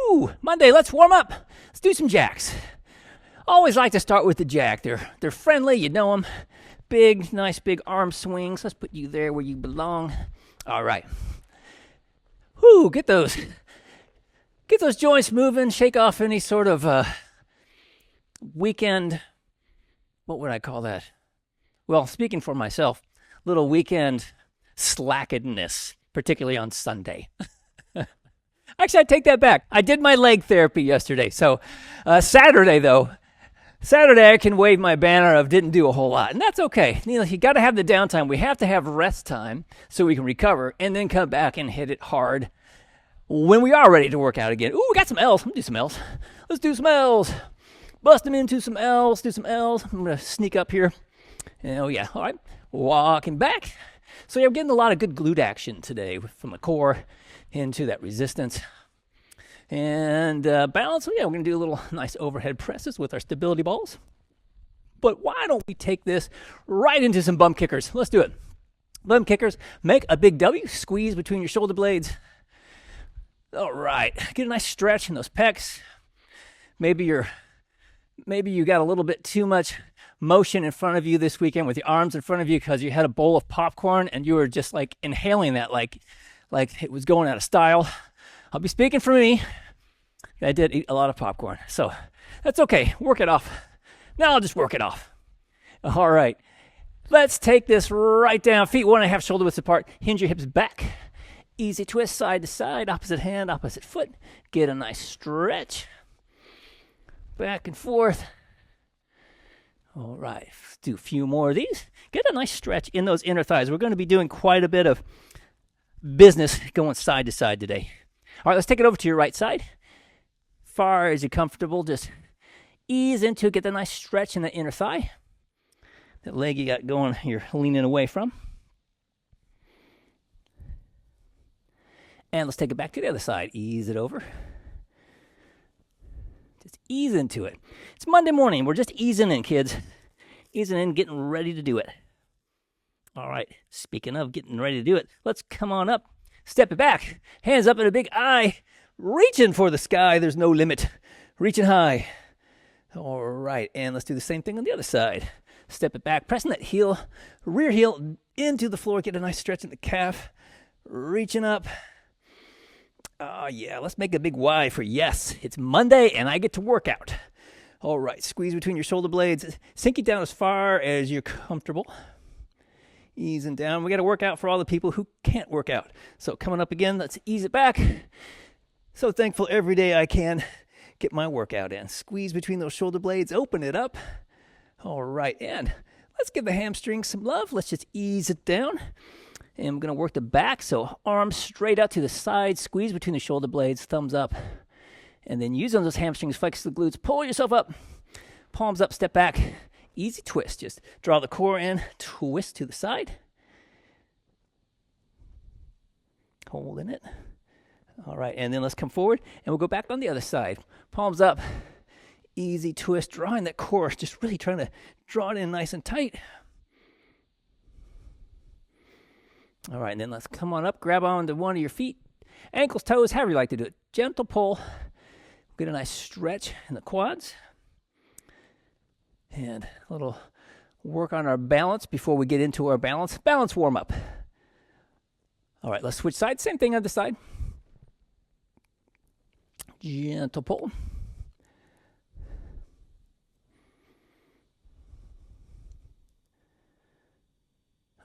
Woo! Monday, let's warm up. Let's do some jacks. Always like to start with the jack. They're friendly, you know them. Big, nice big arm swings. Let's put you there where you belong. All right. Woo! Get those joints moving. Shake off any sort of weekend. What would I call that? Well, speaking for myself, little weekend slackedness, particularly on Sunday. Actually, I take that back. I did my leg therapy yesterday. So Saturday I can wave my banner of didn't do a whole lot. And that's okay. You got to have the downtime. We have to have rest time so we can recover and then come back and hit it hard when we are ready to work out again. Ooh, we got some L's. Let's do some L's. Let's do some L's. Bust them into some L's. Do some L's. I'm going to sneak up here. Oh, yeah. All right. Walking back. So, yeah, we're getting a lot of good glute action today from the core into that resistance. And balance. So, yeah, we're going to do a little nice overhead presses with our stability balls. But why don't we take this right into some bum kickers? Let's do it. Bum kickers. Make a big W. Squeeze between your shoulder blades. All right. Get a nice stretch in those pecs. Maybe you got a little bit too much motion in front of you this weekend with your arms in front of you because you had a bowl of popcorn and you were just like inhaling that like it was going out of style. I'll be speaking for me. I did eat a lot of popcorn, so that's okay. Work it off. Now I'll just work it off. All right. Let's take this right down. Feet 1.5 shoulder widths apart. Hinge your hips back. Easy twist side to side. Opposite hand, opposite foot. Get a nice stretch. Back and forth. All right, let's do a few more of these. Get a nice stretch in those inner thighs. We're going to be doing quite a bit of business going side to side today. All right, let's take it over to your right side. Far as you're comfortable, just ease into it. Get the nice stretch in the inner thigh. That leg you got going, you're leaning away from. And let's take it back to the other side. Ease it over. Just ease into it. It's Monday morning. We're just easing in, kids. Easing in, getting ready to do it. All right. Speaking of getting ready to do it, let's come on up. Step it back. Hands up in a big I. Reaching for the sky. There's no limit. Reaching high. All right. And let's do the same thing on the other side. Step it back. Pressing that heel, rear heel into the floor. Get a nice stretch in the calf. Reaching up. Oh, yeah, let's make a big Y for yes. It's Monday, and I get to work out. All right, squeeze between your shoulder blades. Sink it down as far as you're comfortable. Easing down. We got to work out for all the people who can't work out. So coming up again, let's ease it back. So thankful every day I can get my workout in. Squeeze between those shoulder blades. Open it up. All right, and let's give the hamstrings some love. Let's just ease it down. And we're going to work the back, so arms straight out to the side, squeeze between the shoulder blades, thumbs up. And then using those hamstrings, flex the glutes, pull yourself up, palms up, step back, easy twist. Just draw the core in, twist to the side. Holding it. All right, and then let's come forward, and we'll go back on the other side. Palms up, easy twist, drawing that core, just really trying to draw it in nice and tight. All right, and then let's come on up, grab onto one of your feet, ankles, toes, however you like to do it. Gentle pull. Get a nice stretch in the quads. And a little work on our balance before we get into our balance warm up. All right, let's switch sides. Same thing on the side. Gentle pull.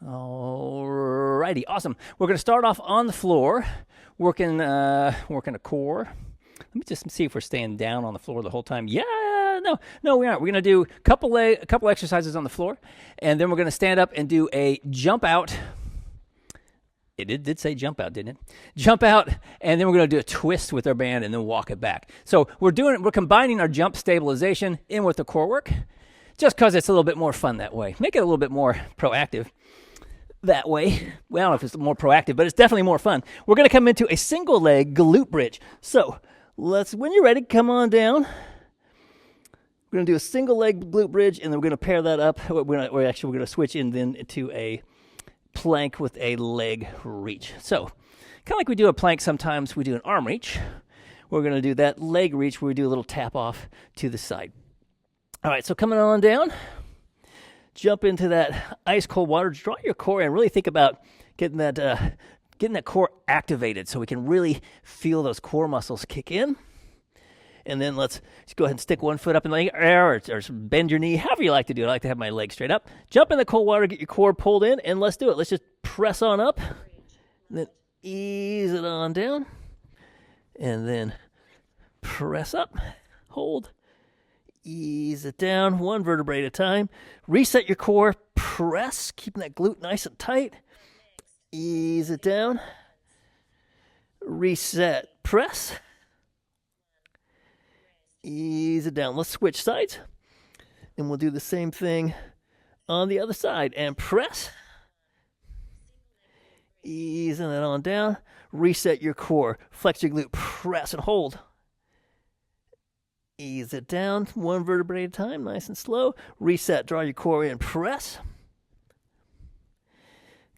Alrighty, awesome. We're going to start off on the floor, working a core. Let me just see if we're staying down on the floor the whole time. Yeah, no, we aren't. We're going to do a couple exercises on the floor, and then we're going to stand up and do a jump out. It did say jump out, didn't it? Jump out, and then we're going to do a twist with our band and then walk it back. So we're combining our jump stabilization in with the core work, just because it's a little bit more fun that way. Make it a little bit more proactive. That way. Well, I don't know if it's more proactive, but it's definitely more fun. We're going to come into a single leg glute bridge. So when you're ready, come on down. We're going to do a single leg glute bridge, and then we're going to pair that up. We're going to switch in then to a plank with a leg reach. So kind of like we do a plank sometimes, we do an arm reach. we're going to do that leg reach where we do a little tap off to the side. All right, so coming on down, jump into that ice cold water. Draw your core and really think about getting that core activated so we can really feel those core muscles kick in. And then let's go ahead and stick one foot up in the air or bend your knee, however you like to do it. I like to have my legs straight up. Jump in the cold water, get your core pulled in, and let's do it. Let's just press on up, and then ease it on down, and then press up, hold, ease it down, one vertebrae at a time. Reset your core, press, keeping that glute nice and tight. Ease it down, reset, press. Ease it down. Let's switch sides. And we'll do the same thing on the other side. And press. Easing it on down. Reset your core. Flex your glute. Press and hold. Ease it down. One vertebrae at a time. Nice and slow. Reset. Draw your core in. Press.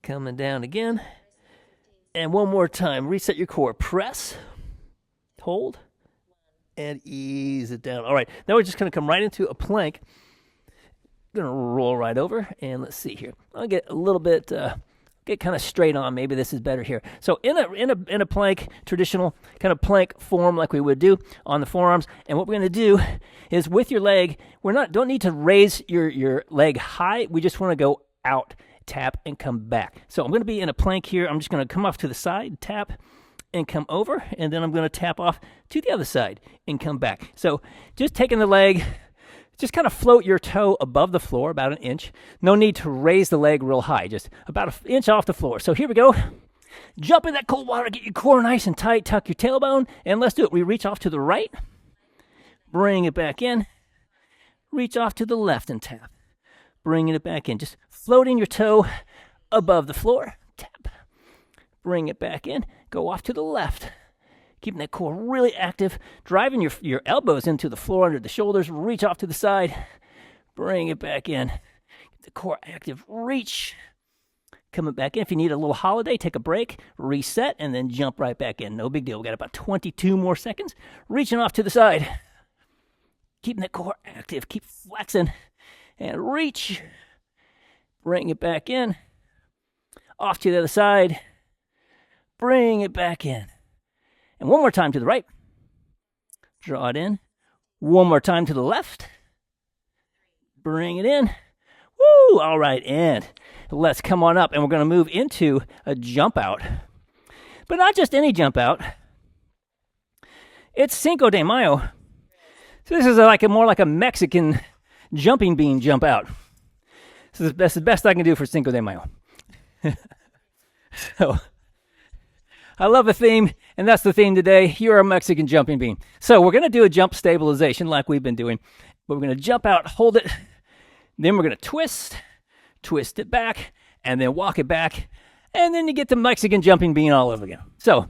Coming down again. And one more time. Reset your core. Press. Hold. And ease it down. All right, now we're just going to come right into a plank. Going to roll right over, and let's see here. I'll get a little bit, get kind of straight on. Maybe this is better here. So in a plank, traditional kind of plank form, like we would do on the forearms. And what we're going to do is with your leg, don't need to raise your leg high. We just want to go out, tap, and come back. So I'm going to be in a plank here. I'm just going to come off to the side, tap, and come over, and then I'm going to tap off to the other side and come back. So just taking the leg, just kind of float your toe above the floor, about an inch. No need to raise the leg real high, just about an inch off the floor. So here we go. Jump in that cold water, get your core nice and tight, tuck your tailbone, and let's do it. We reach off to the right, bring it back in, reach off to the left and tap, bringing it back in. Just floating your toe above the floor, tap, bring it back in. Go off to the left, keeping that core really active, driving your elbows into the floor under the shoulders, reach off to the side, bring it back in, get the core active, reach, coming back in. If you need a little holiday, take a break, reset, and then jump right back in. No big deal. We got about 22 more seconds. Reaching off to the side, keeping that core active, keep flexing, and reach, bring it back in, off to the other side, bring it back in. And one more time to the right. Draw it in. One more time to the left. Bring it in. Woo! All right, and let's come on up. And we're going to move into a jump out. But not just any jump out. It's Cinco de Mayo. So this is more like a Mexican jumping bean jump out. So this is the best I can do for Cinco de Mayo. So I love the theme, and that's the theme today. You're a Mexican jumping bean. So we're going to do a jump stabilization like we've been doing, but we're going to jump out, hold it, then we're going to twist it back, and then walk it back, and then you get the Mexican jumping bean all over again. So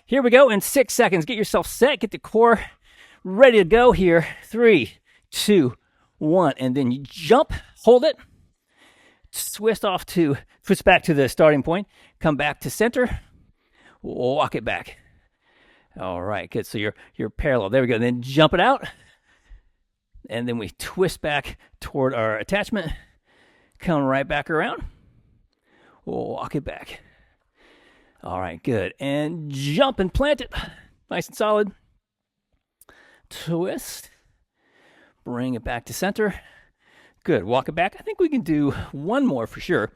here we go in 6 seconds. Get yourself set, get the core ready to go here. 3, 2, 1, and then you jump, hold it, twist back to the starting point, come back to center, walk it back. All right, good. So you're parallel. There we go. Then jump it out. And then we twist back toward our attachment. Come right back around. Walk it back. All right, good. And jump and plant it. Nice and solid. Twist. Bring it back to center. Good. Walk it back. I think we can do one more for sure.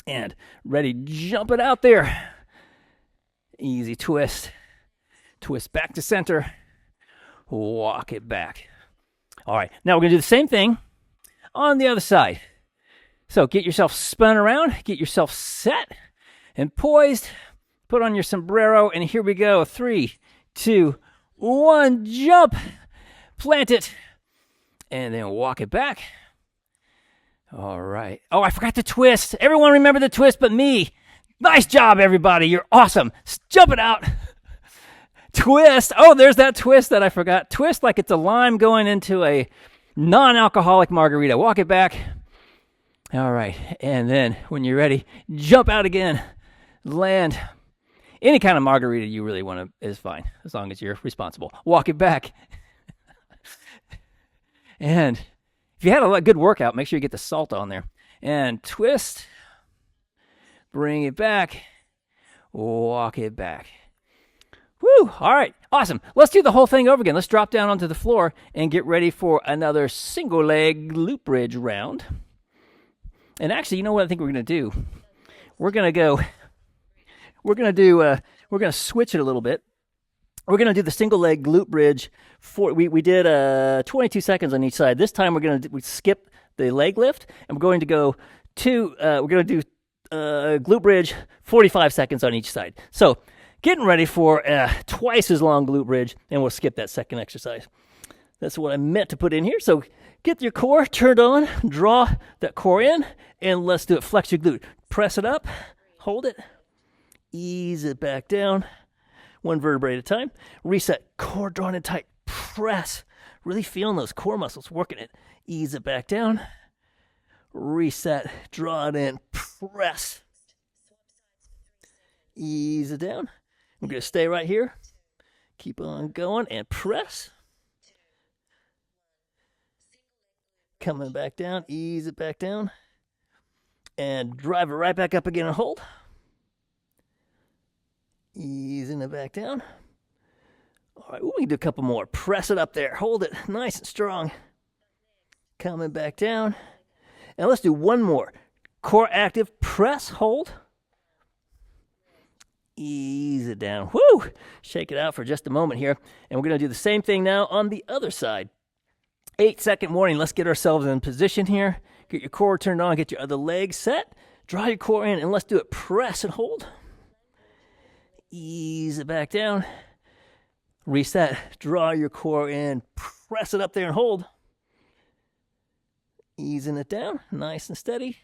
And ready, jump it out there. Easy twist. Twist back to center. Walk it back. All right, now we're going to do the same thing on the other side. So get yourself spun around, get yourself set and poised. Put on your sombrero, and here we go. 3, 2, 1, jump. Plant it. And then walk it back. All right. Oh, I forgot to twist. Everyone remember the twist but me. Nice job, everybody. You're awesome. Jump it out. Twist. Oh, there's that twist that I forgot. Twist like it's a lime going into a non-alcoholic margarita. Walk it back. All right. And then when you're ready, jump out again. Land. Any kind of margarita you really want to is fine, as long as you're responsible. Walk it back. And if you had a good workout, make sure you get the salt on there. And twist. Bring it back. Walk it back. Woo! All right, awesome. Let's do the whole thing over again. Let's drop down onto the floor and get ready for another single leg glute bridge round. And actually, you know what I think we're going to do? We're going to switch it a little bit. We're going to do the single leg glute bridge. We did 22 seconds on each side. This time we skip the leg lift, and we're going to go do glute bridge 45 seconds on each side. So getting ready for twice as long glute bridge, and we'll skip that second exercise. That's what I meant to put in here. So get your core turned on, draw that core in, and let's do it. Flex your glute. Press it up, hold it, ease it back down, one vertebrae at a time. Reset, core drawn in tight, press. Really feeling those core muscles, working it. Ease it back down. Reset, draw it in, press. Ease it down. I'm going to stay right here. Keep on going and press. Coming back down, ease it back down. And drive it right back up again and hold. Easing it back down. All right, we can do a couple more. Press it up there. Hold it nice and strong. Coming back down. And let's do one more. Core active, press, hold. Ease it down. Woo! Shake it out for just a moment here. And we're going to do the same thing now on the other side. 8-second warning. Let's get ourselves in position here. Get your core turned on. Get your other leg set. Draw your core in, and let's do it. Press and hold. Ease it back down. Reset. Draw your core in. Press it up there and hold. Easing it down. Nice and steady.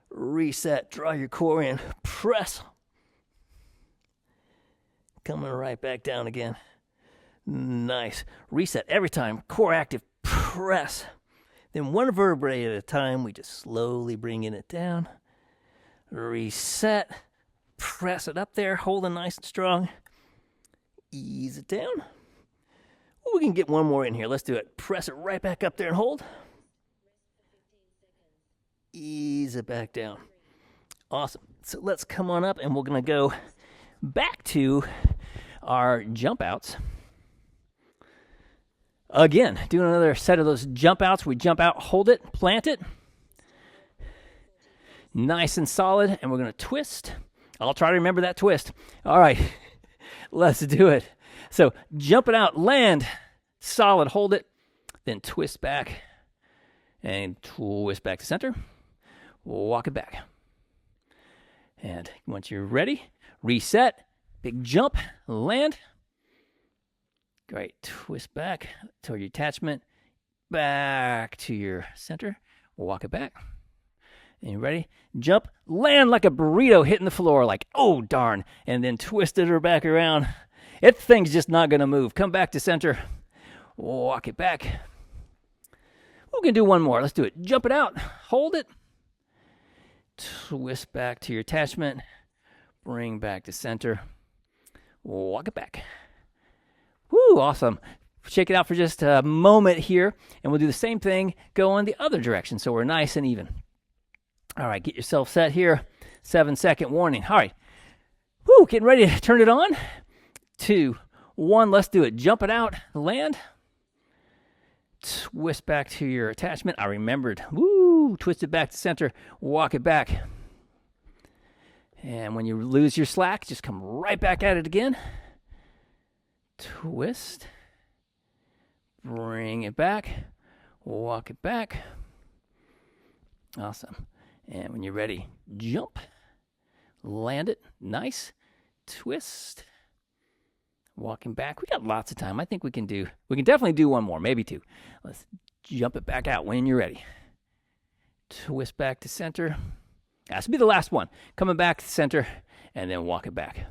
Reset. Draw your core in. Press. Coming right back down again. Nice. Reset every time. Core active. Press. Then one vertebrae at a time, we just slowly bringing it down. Reset. Press it up there. Holding nice and strong. Ease it down. We can get one more in here. Let's do it. Press it right back up there and hold. Ease it back down. Awesome. So let's come on up, and we're going to go back to our jump outs. Again, doing another set of those jump outs. We jump out, hold it, plant it. Nice and solid, and we're going to twist. I'll try to remember that twist. All right, let's do it. So jump it out, land, solid, hold it, then twist back, and twist back to center. Walk it back. And once you're ready, reset, big jump, land. Great. Twist back toward your attachment, back to your center. Walk it back. And you ready? Jump, land like a burrito hitting the floor, like, oh, darn. And then twist it back around. That thing's just not going to move. Come back to center. Walk it back. We can do one more. Let's do it. Jump it out. Hold it. Twist back to your attachment. Bring back to center. Walk it back. Woo, awesome. Shake it out for just a moment here, and we'll do the same thing, go in the other direction, so we're nice and even. All right, get yourself set here. 7-second warning. All right. Woo, getting ready to turn it on. 2, 1, let's do it. Jump it out, land. Twist back to your attachment. I remembered. Woo, twist it back to center. Walk it back. And when you lose your slack, just come right back at it again. Twist, bring it back, walk it back. Awesome. And when you're ready, jump, land it, nice, twist, walking back. We got lots of time. I think we can definitely do one more, maybe two. Let's jump it back out when you're ready. Twist back to center. That should be the last one. Coming back to center, and then walk it back.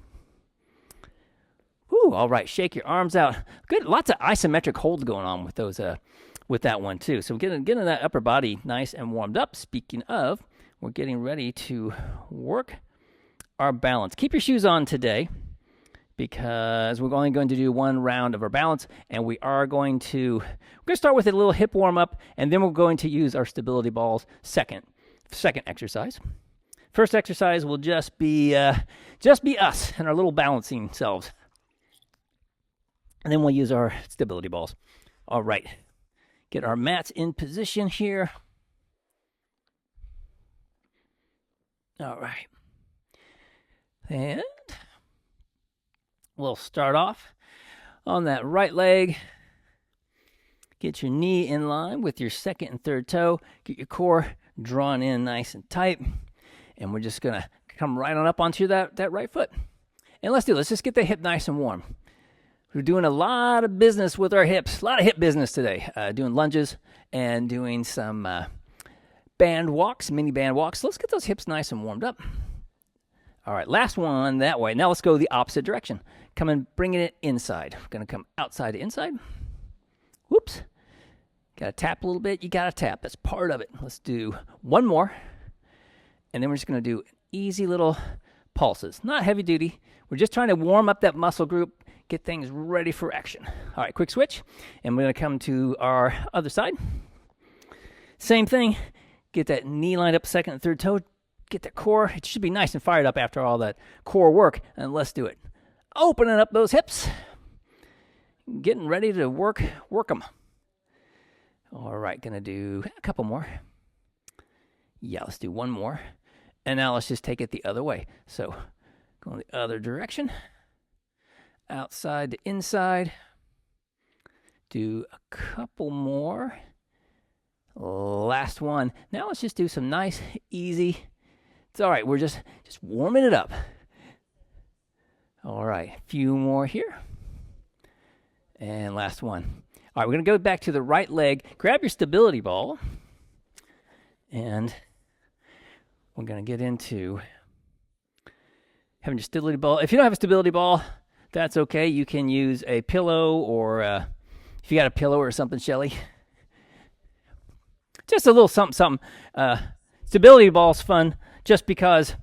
Whew, all right, shake your arms out. Good, lots of isometric holds going on with those, with that one too. So getting that upper body nice and warmed up. Speaking of, we're getting ready to work our balance. Keep your shoes on today because we're only going to do one round of our balance, and we're going to start with a little hip warm up, and then we're going to use our stability balls second exercise. First exercise will just be us and our little balancing selves, and then we'll use our stability balls. All right, get our mats in position here. All right, and we'll start off on that right leg. Get your knee in line with your second and third toe. Get your core drawn in nice and tight. And we're just going to come right on up onto that right foot. And let's just get the hip nice and warm. We're doing a lot of business with our hips, a lot of hip business today. Doing lunges and doing some band walks, mini band walks. So let's get those hips nice and warmed up. All right, last one that way. Now let's go the opposite direction. Come and bringing it inside. We're going to come outside to inside. Whoops. Got to tap a little bit. You got to tap. That's part of it. Let's do one more. And then we're just going to do easy little pulses. Not heavy duty. We're just trying to warm up that muscle group, get things ready for action. All right, quick switch. And we're going to come to our other side. Same thing. Get that knee lined up, second and third toe. Get the core. It should be nice and fired up after all that core work. And let's do it. Opening up those hips. Getting ready to work them. All right, going to do a couple more. Yeah, let's do one more. And now let's just take it the other way. So go in the other direction. Outside to inside. Do a couple more. Last one. Now let's just do some nice, easy. It's all right. We're just warming it up. All right. A few more here. And last one. All right. We're going to go back to the right leg. Grab your stability ball. And we're going to get into having your stability ball. If you don't have a stability ball, that's okay. You can use a pillow or if you got a pillow or something, Shelly. Just a little something. Stability ball's fun just because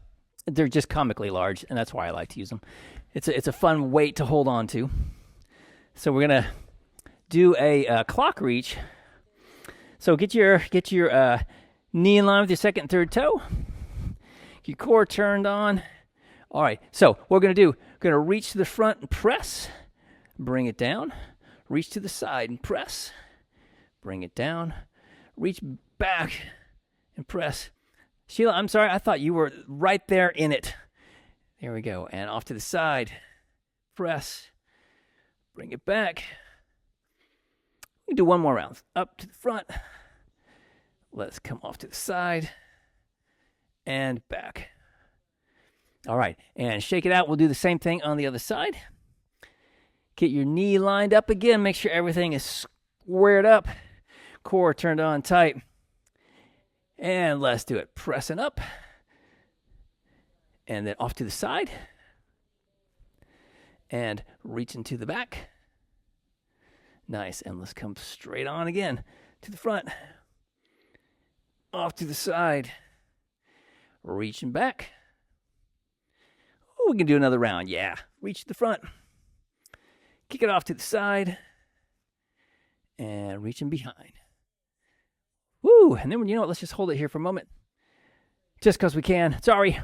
they're just comically large, and that's why I like to use them. It's a fun weight to hold on to. So we're going to do a clock reach. So get your knee in line with your second and third toe. Your core turned on. All right, so what we're going to do, we're going to reach to the front and press. Bring it down. Reach to the side and press. Bring it down. Reach back and press. Sheila, I'm sorry, I thought you were right there in it. There we go. And off to the side. Press. Bring it back. We can do one more round. Up to the front. Let's come off to the side. And back. All right, and shake it out. We'll do the same thing on the other side. Get your knee lined up again. Make sure everything is squared up. Core turned on tight. And let's do it. Pressing up. And then off to the side. And reaching to the back. Nice. And let's come straight on again to the front. Off to the side. Reaching back. Oh, we can do another round. Yeah. Reach to the front. Kick it off to the side. And reaching behind. Woo! And then, let's just hold it here for a moment. Just because we can. Sorry.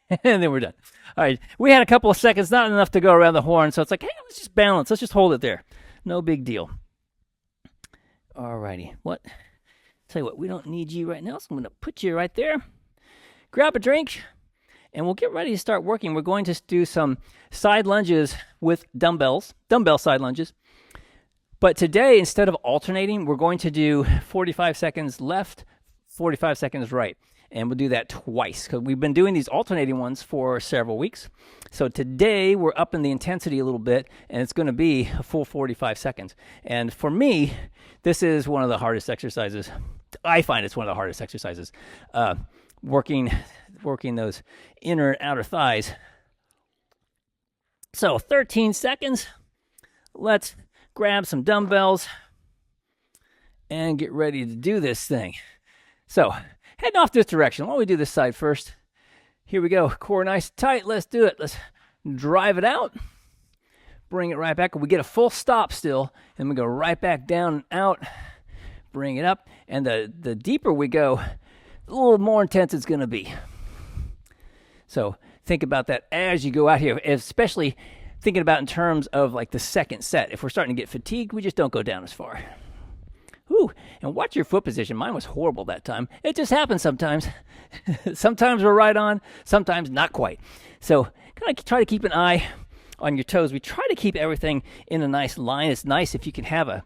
And then we're done. All right. We had a couple of seconds, not enough to go around the horn. So it's like, hey, let's just balance. Let's just hold it there. No big deal. All righty. Tell you what, we don't need you right now. So I'm going to put you right there. Grab a drink. And we'll get ready to start working. We're going to do some side lunges with dumbbells. Dumbbell side lunges. But today, instead of alternating, we're going to do 45 seconds left, 45 seconds right. And we'll do that twice because we've been doing these alternating ones for several weeks. So today, we're upping the intensity a little bit, and it's going to be a full 45 seconds. And for me, this is one of the hardest exercises. I find it's one of the hardest exercises. Working those inner and outer thighs. So 13 seconds. Let's grab some dumbbells and get ready to do this thing. So heading off this direction. Why don't we do this side first? Here we go. Core nice and tight. Let's do it. Let's drive it out. Bring it right back. We get a full stop still, and we go right back down and out. Bring it up. And the deeper we go, a little more intense it's going to be. So think about that as you go out here, especially thinking about in terms of like the second set. If we're starting to get fatigued, we just don't go down as far. Whew. And watch your foot position. Mine was horrible that time. It just happens sometimes. Sometimes we're right on, sometimes not quite. So kind of try to keep an eye on your toes. We try to keep everything in a nice line. It's nice if you can have a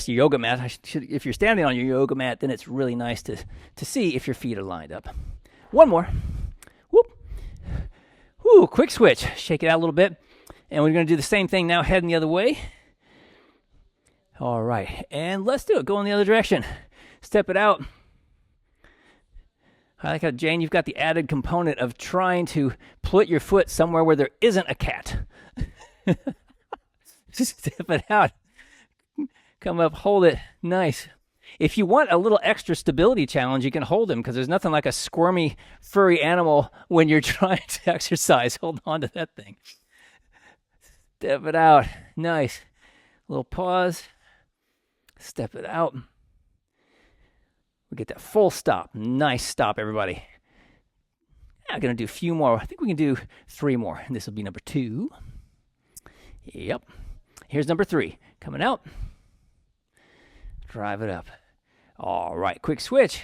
yoga mat. If you're standing on your yoga mat, then it's really nice to see if your feet are lined up. One more. Whoop. Whoo, quick switch. Shake it out a little bit. And we're going to do the same thing now, heading the other way. All right, and let's do it. Go in the other direction. Step it out. I like how, Jane, you've got the added component of trying to put your foot somewhere where there isn't a cat. Just step it out. Come up, hold it. Nice. If you want a little extra stability challenge, you can hold him, because there's nothing like a squirmy, furry animal when you're trying to exercise. Hold on to that thing. Step it out. Nice. Little pause. Step it out. We get that full stop. Nice stop, everybody. I'm going to do a few more. I think we can do 3 more. And this will be number 2. Yep. Here's number 3. Coming out. Drive it up. All right. Quick switch.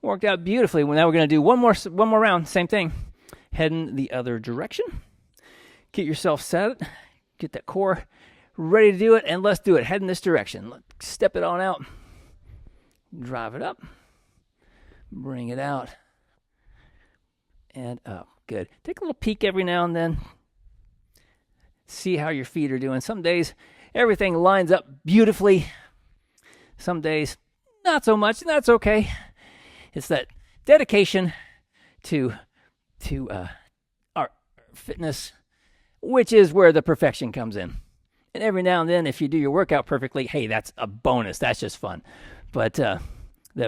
Worked out beautifully. Well, now we're going to do one more round. Same thing. Heading the other direction. Get yourself set. Get that core ready to do it, and let's do it. Head in this direction. Let's step it on out. Drive it up. Bring it out. And up. Good. Take a little peek every now and then. See how your feet are doing. Some days, everything lines up beautifully. Some days, not so much, and that's okay. It's that dedication to our fitness, which is where the perfection comes in. And every now and then, if you do your workout perfectly, hey, that's a bonus. That's just fun. But the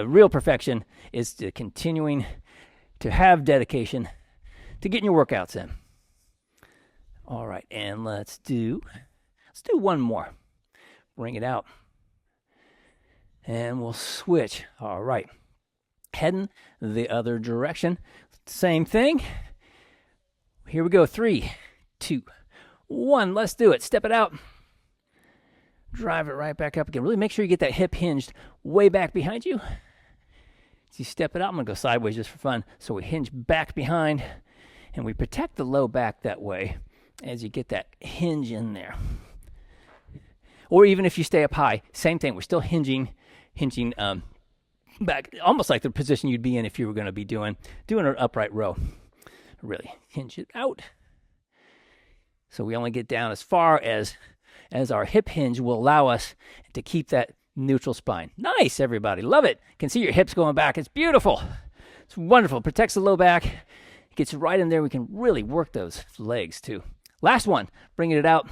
real perfection is to continuing to have dedication to getting your workouts in. All right, and let's do one more. Bring it out. And we'll switch. All right. Heading the other direction. Same thing. Here we go. 3, 2, 1. Let's do it. Step it out. Drive it right back up again. Really make sure you get that hip hinged way back behind you. As you step it out, I'm going to go sideways just for fun. So we hinge back behind, and we protect the low back that way as you get that hinge in there. Or even if you stay up high, same thing. We're still hinging back, almost like the position you'd be in if you were going to be doing an upright row. Really hinge it out. So we only get down as far as our hip hinge will allow us to keep that neutral spine. Nice, everybody. Love it. Can see your hips going back. It's beautiful. It's wonderful. Protects the low back. Gets right in there. We can really work those legs too. Last one. Bringing it out.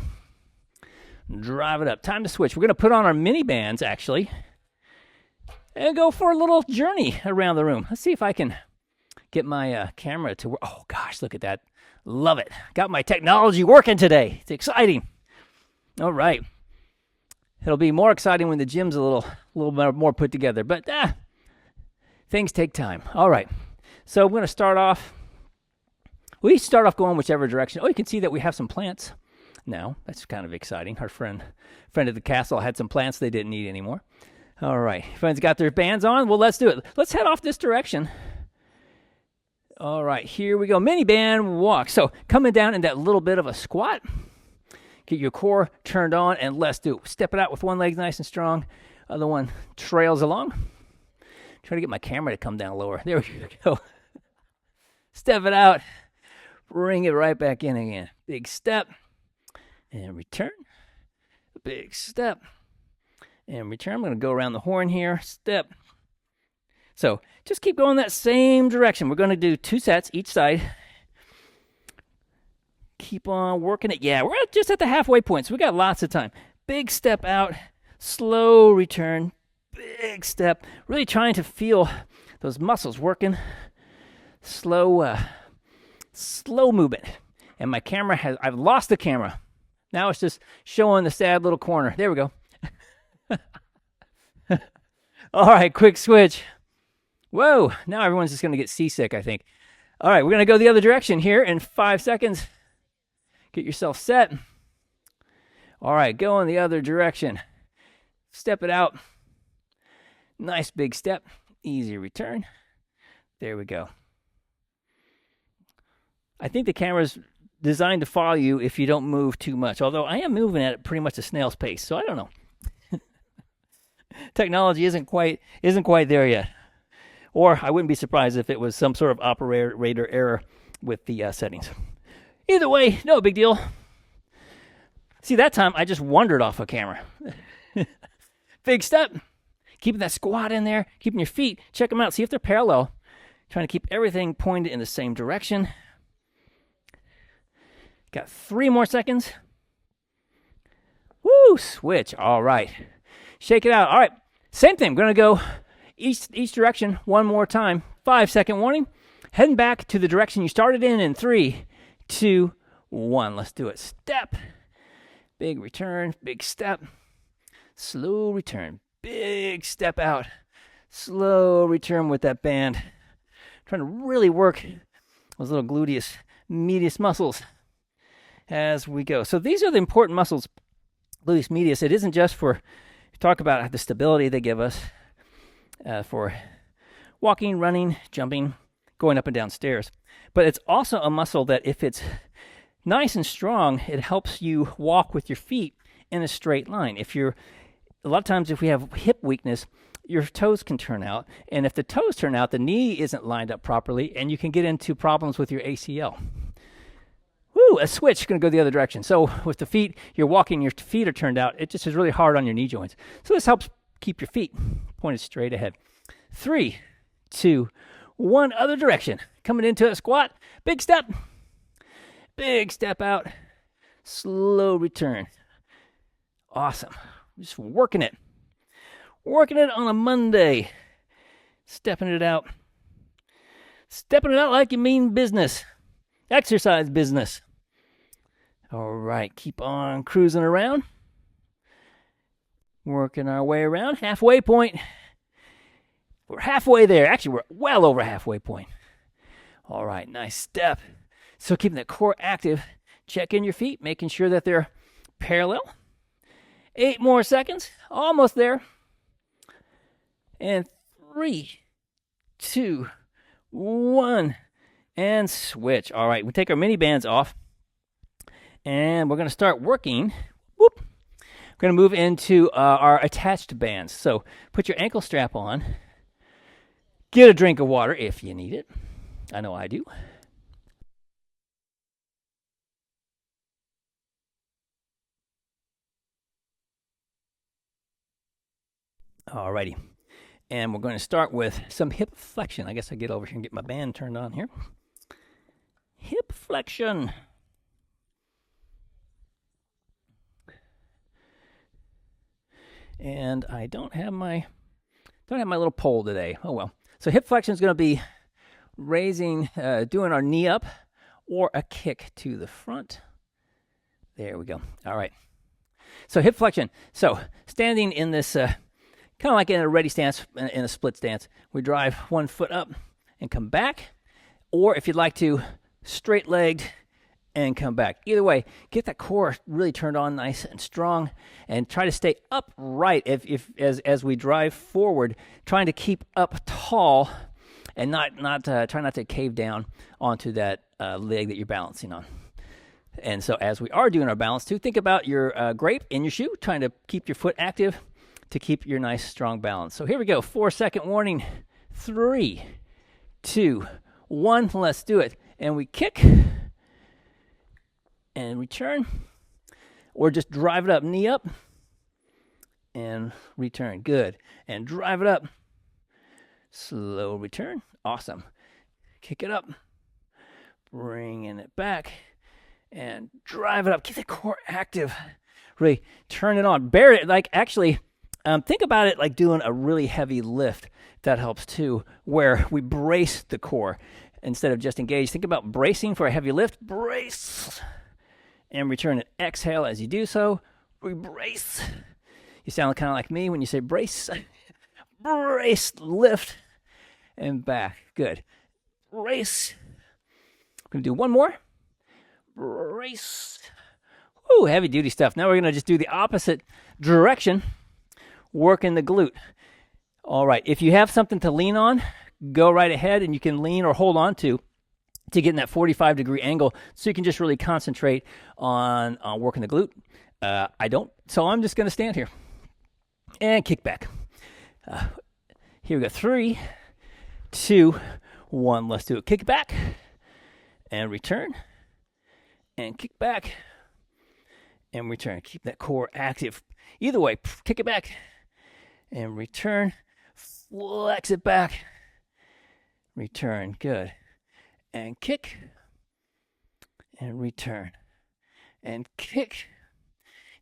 Drive it up. Time to switch. We're going to put on our mini bands, actually, and go for a little journey around the room. Let's see if I can get my camera to work. Oh, gosh, look at that. Love it. Got my technology working today. It's exciting. All right. It'll be more exciting when the gym's a little more put together, but things take time. All right. So I'm going to start off. We start off going whichever direction. Oh, you can see that we have some plants now. That's kind of exciting. Our friend at the castle had some plants they didn't need anymore. All right. Friends got their bands on. Well, let's do it. Let's head off this direction. All right. Here we go. Mini band walk. So coming down in that little bit of a squat. Get your core turned on, and let's do it. Step it out with one leg nice and strong. Other one trails along. Try to get my camera to come down lower. There we go. Step it out. Bring it right back in again. Big step. And return. Big step. And return. I'm going to go around the horn here. Step. So just keep going that same direction. We're going to do 2 sets each side. Keep on working it. Yeah, we're just at the halfway point, so we got lots of time. Big step out, slow return, big step. Really trying to feel those muscles working. Slow slow movement. And my camera I've lost the camera. Now it's just showing the sad little corner. There we go. All right, quick switch. Whoa, now everyone's just going to get seasick, I think. All right, we're going to go the other direction here in 5 seconds. Get yourself set. All right, go in the other direction. Step it out. Nice big step. Easy return. There we go. I think the camera's designed to follow you if you don't move too much, although I am moving at pretty much a snail's pace, so I don't know. Technology isn't quite there yet. Or I wouldn't be surprised if it was some sort of operator error with the settings. Either way, no big deal. See, that time I just wandered off a camera. Big step. Keeping that squat in there, keeping your feet, check them out, see if they're parallel. Trying to keep everything pointed in the same direction. Got 3 more seconds. Woo, switch. All right. Shake it out. All right. Same thing. We're going to go each direction one more time. 5-second warning. Heading back to the direction you started in 3, 2, 1. Let's do it. Step. Big return. Big step. Slow return. Big step out. Slow return with that band. Trying to really work those little gluteus medius muscles as we go. So these are the important muscles, gluteus medius. It isn't just for, talk about the stability they give us for walking, running, jumping, going up and down stairs. But it's also a muscle that if it's nice and strong, it helps you walk with your feet in a straight line. A lot of times if we have hip weakness, your toes can turn out. And if the toes turn out, the knee isn't lined up properly, and you can get into problems with your ACL. Woo, a switch, going to go the other direction. So with the feet, you're walking, your feet are turned out. It just is really hard on your knee joints. So this helps keep your feet pointed straight ahead. 3, 2, 1, other direction. Coming into a squat, big step out, slow return. Awesome. Just working it on a Monday. Stepping it out like you mean business. Exercise business. All right, keep on cruising around. Working our way around. Halfway point. We're halfway there. Actually, we're well over halfway point. All right, nice step. So keeping the core active. Check in your feet, making sure that they're parallel. 8 more seconds. Almost there. And 3, 2, 1. And switch. All right, we take our mini bands off. And we're going to start working. Whoop. We're going to move into our attached bands. So put your ankle strap on. Get a drink of water if you need it. I know I do. All righty. And we're going to start with some hip flexion. I guess I get over here and get my band turned on here. Hip flexion. And I don't have my little pole today. Oh well. So hip flexion is going to be raising, doing our knee up or a kick to the front. There we go. All right. So hip flexion. So standing in this, kind of like in a ready stance, in a split stance, we drive one foot up and come back. Or if you'd like to, straight-legged and come back. Either way, get that core really turned on nice and strong, and try to stay upright as we drive forward, trying to keep up tall and try not to cave down onto that leg that you're balancing on. And so as we are doing our balance too, think about your grape in your shoe, trying to keep your foot active to keep your nice strong balance. So here we go, 4-second warning. 3, 2, 1, let's do it. And we kick and return, or just drive it up, knee up, and return. Good. And drive it up. Slow return. Awesome. Kick it up, bringing it back, and drive it up. Keep the core active. Really turn it on. Bear it. Like actually, think about it like doing a really heavy lift. That helps too, where we brace the core. instead of just engage. Think about bracing for a heavy lift. Brace. And return and exhale as you do so. Brace. You sound kind of like me when you say brace. Brace, lift, and back. Good. Brace. I'm going to do one more. Brace. Woo, heavy duty stuff. Now we're going to just do the opposite direction, working the glute. All right, if you have something to lean on, go right ahead, and you can lean or hold on to get in that 45-degree angle, so you can just really concentrate on working the glute. I don't, so I'm just going to stand here and kick back. Here we go. 3, 2, 1. Let's do it. Kick back and return and kick back and return. Keep that core active. Either way, kick it back and return. Flex it back. Return. Good. And kick and return and kick.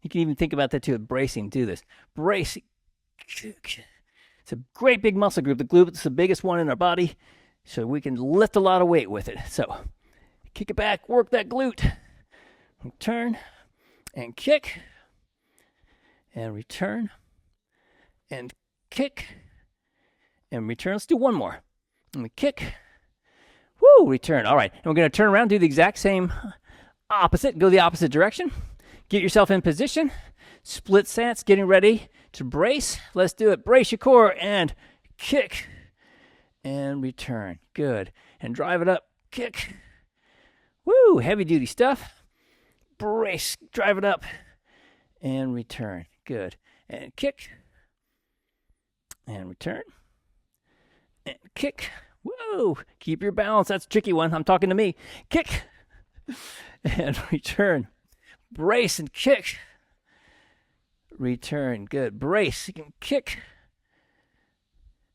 You can even think about that too, bracing. Do this. Brace. Kick. It's a great big muscle group. The glute is the biggest one in our body, so we can lift a lot of weight with it. So kick it back, work that glute. Return and kick and return and kick and return. Let's do one more. And we kick. Woo, return. All right, and we're going to turn around, do the exact same opposite, go the opposite direction. Get yourself in position. Split stance, getting ready to brace. Let's do it. Brace your core and kick and return. Good. And drive it up. Kick. Woo, heavy duty stuff. Brace, drive it up and return. Good. And kick and return and kick. Whoa, keep your balance. That's a tricky one. I'm talking to me. Kick and return. Brace and kick. Return. Good. Brace. You can kick.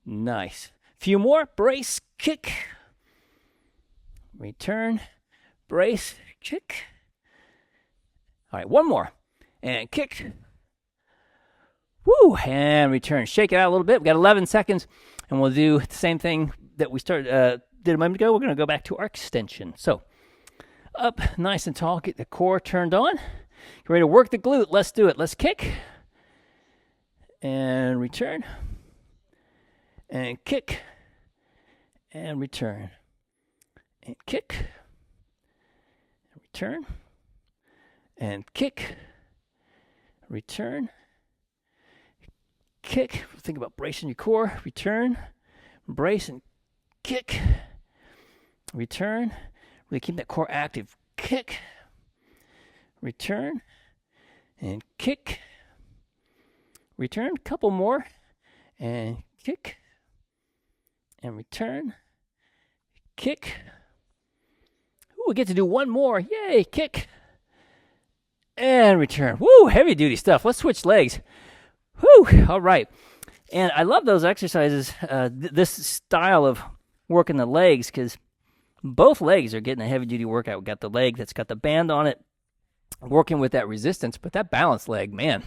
Nice. Few more. Brace. Kick. Return. Brace. Kick. All right. One more. And kick. Woo. And return. Shake it out a little bit. We got 11 seconds. And we'll do the same thing that we did a moment ago. We're going to go back to our extension. So up nice and tall. Get the core turned on. Get ready to work the glute. Let's do it. Let's kick. And return. And kick. And return. And kick. And return. And kick. Return. Kick. Think about bracing your core. Return. Brace and kick. Return. Really keep that core active. Kick. Return. And kick. Return. Couple more. And kick. And return. Kick. Ooh, we get to do one more. Yay. Kick. And return. Woo, heavy duty stuff. Let's switch legs. Whew. All right. And I love those exercises, this style of working the legs, because both legs are getting a heavy-duty workout. We've got the leg that's got the band on it, working with that resistance, but that balanced leg, man,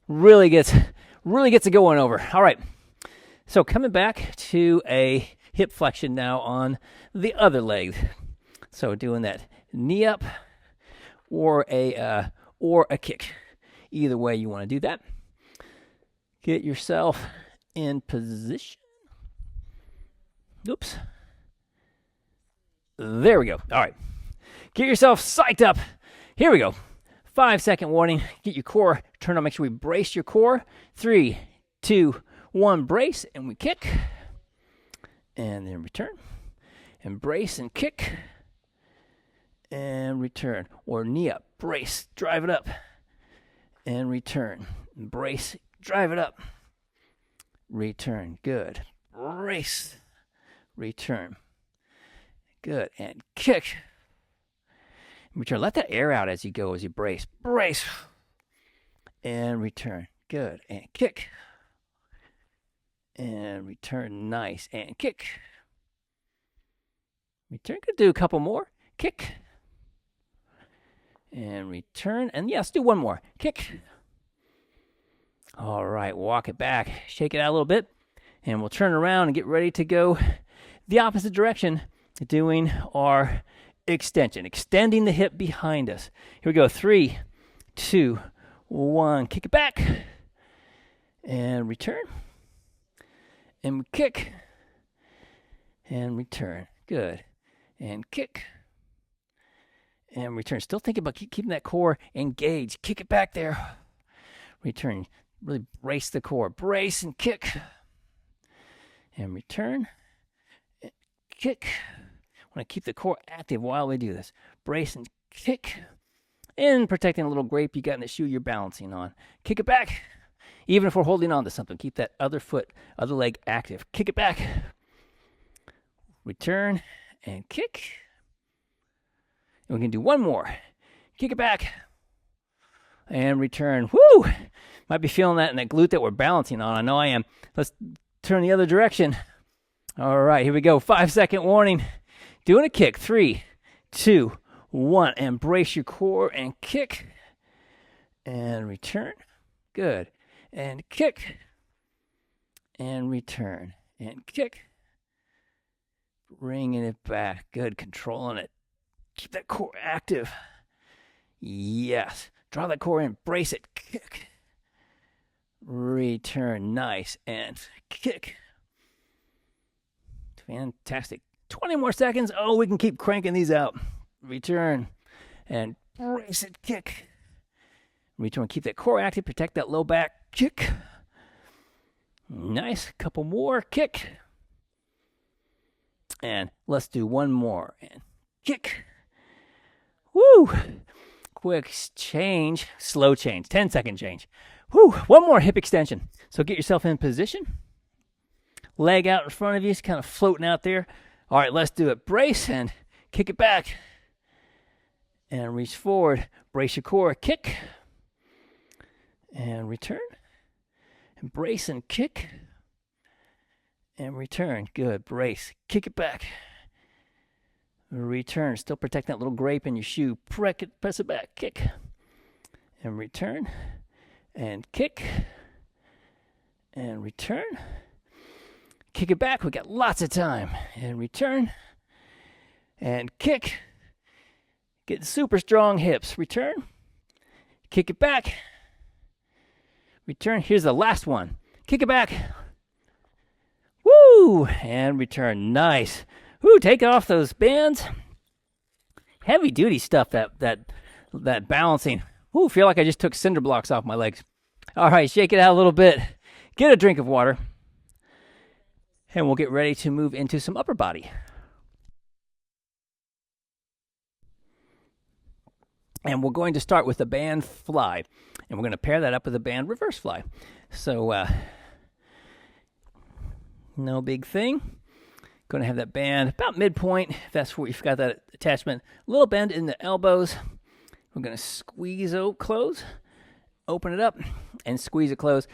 really gets it going over. All right, so coming back to a hip flexion now on the other leg. So doing that knee up or a kick. Either way you want to do that. Get yourself in position. Oops. There we go. All right. Get yourself psyched up. Here we go. 5-second warning. Get your core turned on. Make sure we brace your core. 3, 2, 1. Brace, and we kick. And then return. And brace and kick. And return. Or knee up. Brace. Drive it up. And return. And brace. Drive it up. Return. Good. Brace. Return. Good. And kick. Return. Let that air out as you go, as you brace. Brace. And return. Good. And kick. And return. Nice. And kick. Return. Could do a couple more. Kick. And return. And yes, do one more. Kick. All right, walk it back, shake it out a little bit, and we'll turn around and get ready to go the opposite direction doing our extension, extending the hip behind us. Here we go. 3, 2, 1. Kick it back and return. And we kick and return. Good. And kick and return. Still thinking about keeping that core engaged. Kick it back there. Return. Really brace the core. Brace and kick. And return. And kick. I want to keep the core active while we do this. Brace and kick. And protecting a little grape you got in the shoe you're balancing on. Kick it back. Even if we're holding on to something, keep that other foot, other leg active. Kick it back. Return and kick. And we can do one more. Kick it back. And return. Woo! Might be feeling that in that glute that we're balancing on. I know I am. Let's turn the other direction. All right, here we go. 5-second warning. Doing a kick. 3, 2, 1. And brace your core and kick. And return. Good. And kick. And return. And kick. Bringing it back. Good. Controlling it. Keep that core active. Yes. Draw that core in. Brace it. Kick. Return. Nice. And kick. Fantastic. 20 more seconds. Oh, we can keep cranking these out. Return. And brace it. Kick. Return. Keep that core active. Protect that low back. Kick. Nice. Couple more. Kick. And let's do one more. And kick. Woo! Quick change. Slow change. 10-second change. Woo! One more hip extension. So get yourself in position. Leg out in front of you. It's kind of floating out there. All right, let's do it. Brace and kick it back. And reach forward. Brace your core. Kick. And return. And brace and kick. And return. Good. Brace. Kick it back. Return. Still protect that little grape in your shoe. Press it back. Kick. And return. And kick. And return. Kick it back. We got lots of time. And return. And kick. Get super strong hips. Return. Kick it back. Return. Here's the last one. Kick it back. Woo! And return. Nice. Woo! Take off those bands. Heavy duty stuff. That balancing. Woo! Feel like I just took cinder blocks off my legs. All right, shake it out a little bit. Get a drink of water. And we'll get ready to move into some upper body. And we're going to start with the band fly. And we're going to pair that up with a band reverse fly. So, no big thing. Going to have that band about midpoint. If that's where you've got that attachment. A little bend in the elbows. We're going to squeeze close. Open it up and squeeze it close.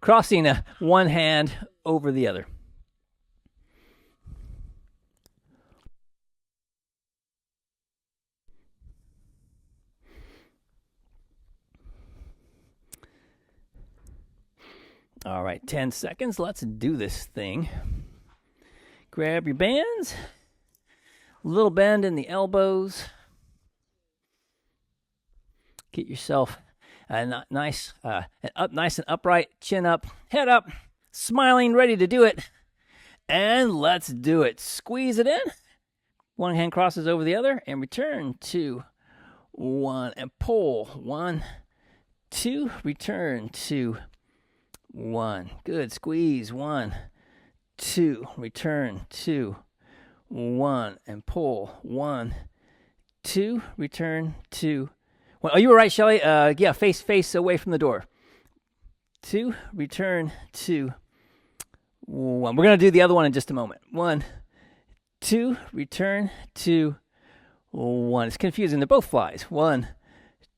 Crossing one hand over the other. All right, 10 seconds. Let's do this thing. Grab your bands. A little bend in the elbows. Get yourself nice and upright. Chin up, head up, smiling, ready to do it. And let's do it. Squeeze it in. One hand crosses over the other and return. 2, 1, and pull. 1, 2, return. 2, 1. Good. Squeeze. 1, 2, return. 2, 1, and pull. 1, 2, return. 2, 1. Oh, you were right, Shelly. Yeah, face away from the door. 2, return. 2, 1. We're going to do the other one in just a moment. 1, 2, return. 2, 1. It's confusing. They're both flies. 1,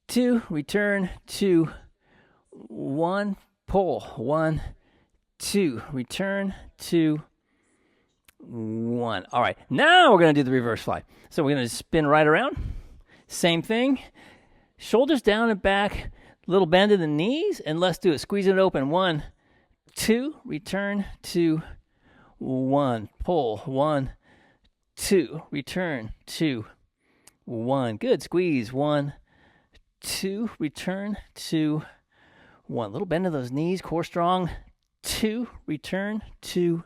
2, return. 2, 1, pull. 1, 2, return. 2, 1. All right. Now we're going to do the reverse fly. So we're going to spin right around. Same thing. Shoulders down and back. Little bend in the knees. And let's do it. Squeeze it open. 1, 2, return. 2, 1. Pull. 1, 2, return, 2, 1. Good. Squeeze. 1, 2, return, 2, 1. Little bend of those knees, core strong. 2, return, 2,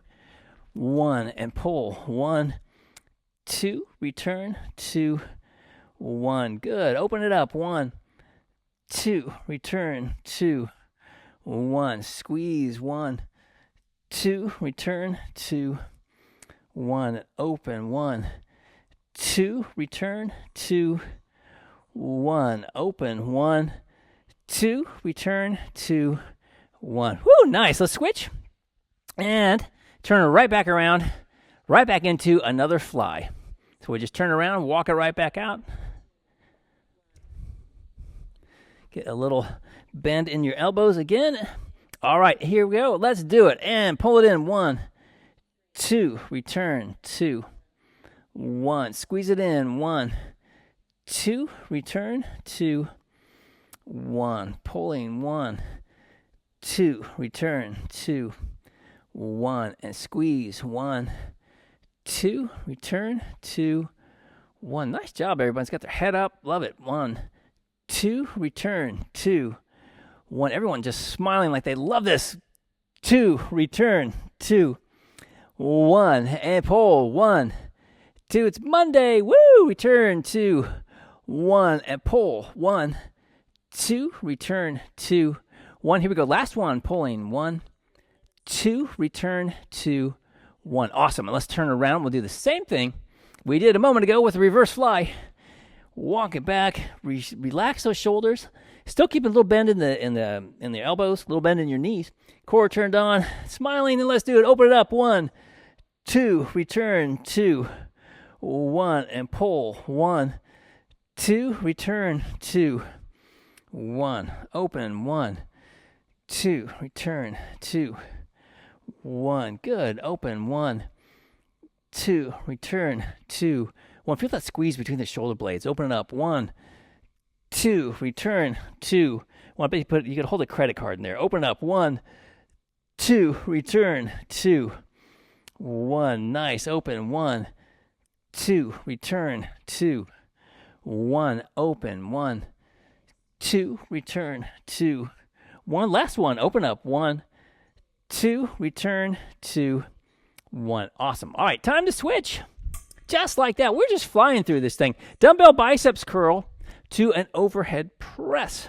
1. And pull. 1, 2, return, 2, 1. Good. Open it up. 1, 2, return, 2, 1. Squeeze. 1, 2, return, 2, 1. Open. 1, 2, return, 2, 1. Open. 1, 2, return, 2, 1. Woo, nice. Let's switch. And turn it right back around, right back into another fly. So we just turn around, walk it right back out. Get a little bend in your elbows again. All right, here we go. Let's do it. And pull it in. 1, 2, return, 2, 1. Squeeze it in. 1, 2, return, 2, 1. Pulling. 1, 2, return, 2, 1. And squeeze. 1, 2, return, 2, 1. Nice job, everybody's got their head up. Love it. 1, 2, return, 2, 1. Everyone just smiling like they love this. 2, return, 2, 1. And pull. 1, 2. It's Monday. Woo! Return, 2, 1. And pull. 1, 2. Return, 2, 1. Here we go. Last one. Pulling. 1, 2. Return, 2, 1. Awesome. And let's turn around. We'll do the same thing we did a moment ago with the reverse fly. Walk it back. Relax those shoulders. Still keep a little bend in the elbows, a little bend in your knees. Core turned on. Smiling, and let's do it. Open it up. 1, 2. Return. 2, 1. And pull. 1, 2. Return. 2, 1. Open. 1, 2. Return. 2, 1. Good. Open. 1, 2. Return. 2, 1. Feel that squeeze between the shoulder blades. Open it up. 1, 2. Return. 2, 1. You could hold a credit card in there. Open it up. 1, 2. Return. 2, 1. Nice. Open. 1, 2. Return. 2, 1. Open. 1, 2. Return. 2, 1. Last one. Open up. 1, 2. Return. 2, 1. Awesome. All right. Time to switch. Just like that. We're just flying through this thing. Dumbbell biceps curl to an overhead press.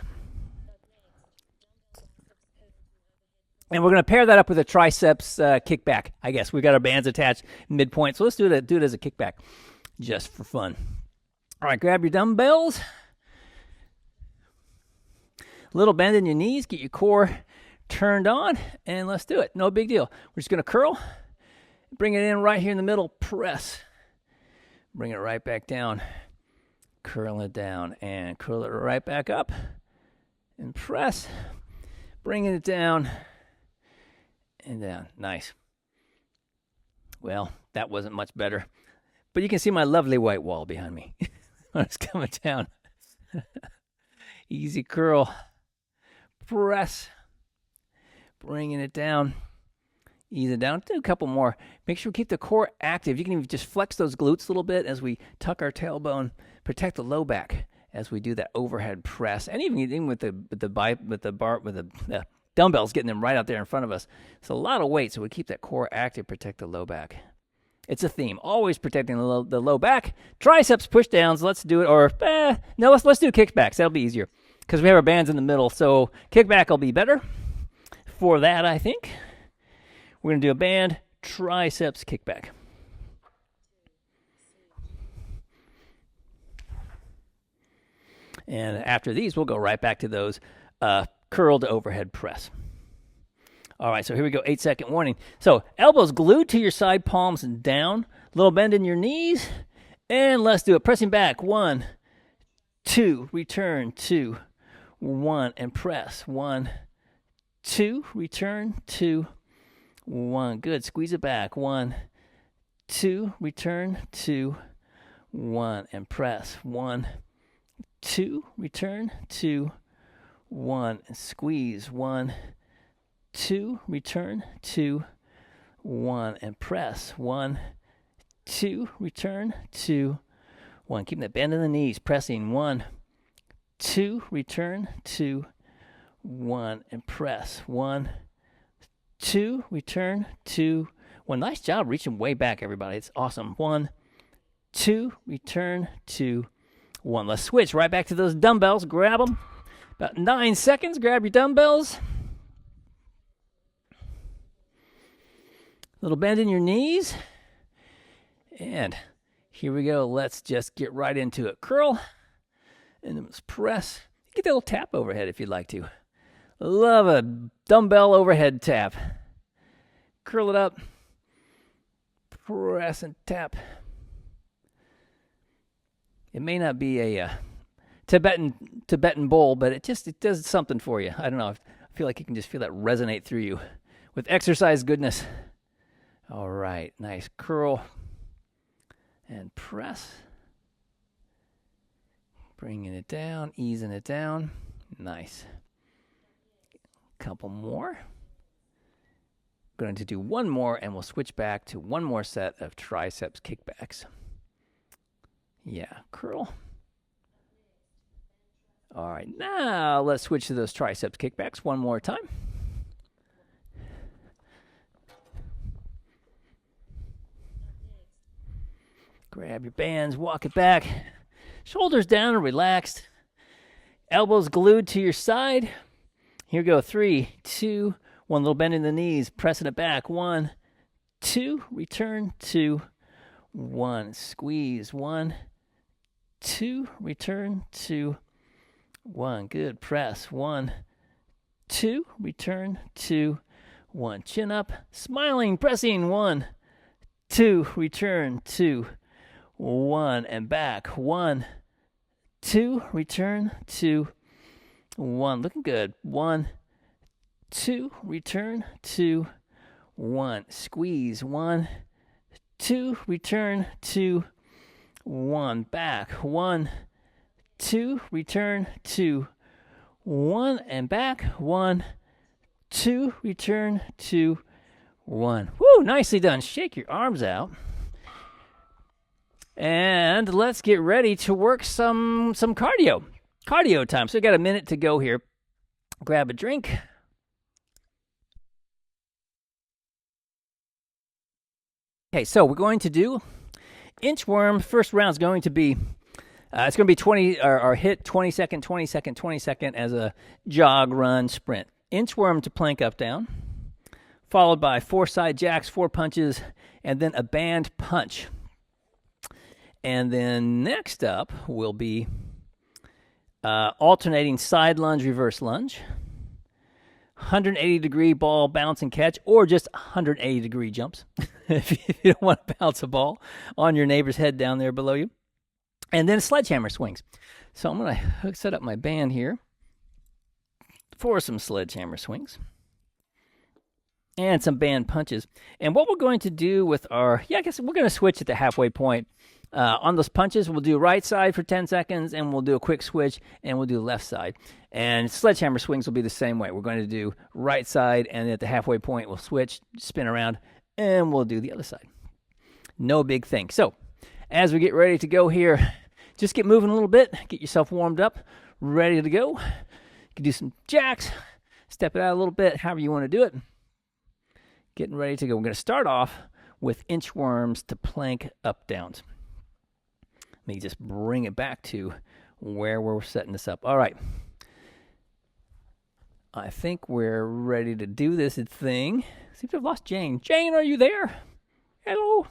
And we're going to pair that up with a triceps kickback. I guess we've got our bands attached midpoint. So let's do it as a kickback just for fun. All right, grab your dumbbells. Little bend in your knees. Get your core turned on. And let's do it. No big deal. We're just going to curl. Bring it in right here in the middle. Press. Bring it right back down. Curl it down. And curl it right back up. And press. Bringing it down. And down. Nice. Well, that wasn't much better. But you can see my lovely white wall behind me. It's coming down. Easy curl. Press. Bringing it down. Ease it down. Do a couple more. Make sure we keep the core active. You can even just flex those glutes a little bit as we tuck our tailbone. Protect the low back as we do that overhead press. And even with the dumbbells, getting them right out there in front of us. It's a lot of weight, so we keep that core active, protect the low back. It's a theme. Always protecting the low back. Triceps push downs. Let's do it. Or, no, let's do kickbacks. That'll be easier because we have our bands in the middle. So kickback will be better for that, I think. We're going to do a band, triceps, kickback. And after these, we'll go right back to those curled overhead press. All right, so here we go, 8-second warning. So elbows glued to your side, palms down, little bend in your knees, and let's do it. Pressing back, 1, 2, return, 2, 1, and press, 1, 2, return, 2, 1. Good. Squeeze it back. 1, 2, return, 2, 1, and press. 1, 2, return, 2, 1, and squeeze. 1, 2, return, 2, 1, and press. 1, 2, return, 2, 1. Keep that bend in the knees, pressing 1, 2, return, 2, 1, and press 1, 2, return, 2, 1. Nice job reaching way back, everybody. It's awesome. 1, 2, return, 2, 1. Let's switch right back to those dumbbells. Grab them. About 9 seconds. Grab your dumbbells. Little bend in your knees. And here we go. Let's just get right into it. Curl. And then let's press. Get that little tap overhead if you'd like to. Love a dumbbell overhead tap. Curl it up. Press and tap. It may not be a Tibetan bowl, but it does something for you. I don't know. I feel like you can just feel that resonate through you with exercise goodness. All right, nice curl and press. Bringing it down, easing it down. Nice. Couple more. Going to do one more, and we'll switch back to one more set of triceps kickbacks. Yeah, curl. All right, now let's switch to those triceps kickbacks one more time. Grab your bands, walk it back. Shoulders down and relaxed. Elbows glued to your side. Here we go. 3, 2, 1. Little bend in the knees. Pressing it back. 1, 2. Return. 2, 1. Squeeze. 1, 2. Return. 2, 1. Good. Press. 1, 2. Return. 2, 1. Chin up. Smiling. Pressing. 1, 2. Return. 2, 1. And back. 1, 2. Return. 2, 1. Looking good. 1, 2. Return. 2, 1. Squeeze. 1, 2. Return. 2, 1. Back. 1, 2. Return. 2, 1. And back. 1, 2. Return. 2, 1. Woo! Nicely done. Shake your arms out. And let's get ready to work some cardio. Cardio time. So we got a minute to go here. Grab a drink. Okay, so we're going to do inchworm. First round is going to be it's going to be 20 or hit 20 second, 20 second, 20 second as a jog, run, sprint. Inchworm to plank up down, followed by 4 side jacks, 4 punches, and then a band punch. And then next up will be alternating side lunge, reverse lunge, 180-degree ball bounce and catch, or just 180-degree jumps if you don't want to bounce a ball on your neighbor's head down there below you. And then sledgehammer swings. So I'm going to set up my band here for some sledgehammer swings and some band punches. And what we're going to do with I guess we're going to switch at the halfway point. On those punches, we'll do right side for 10 seconds, and we'll do a quick switch, and we'll do left side. And sledgehammer swings will be the same way. We're going to do right side, and at the halfway point, we'll switch, spin around, and we'll do the other side. No big thing. So as we get ready to go here, just get moving a little bit, get yourself warmed up, ready to go. You can do some jacks, step it out a little bit, however you want to do it. Getting ready to go. We're going to start off with inchworms to plank up downs. Let me just bring it back to where we're setting this up. All right. I think we're ready to do this thing. Seems to have lost Jane. Jane, are you there? Hello?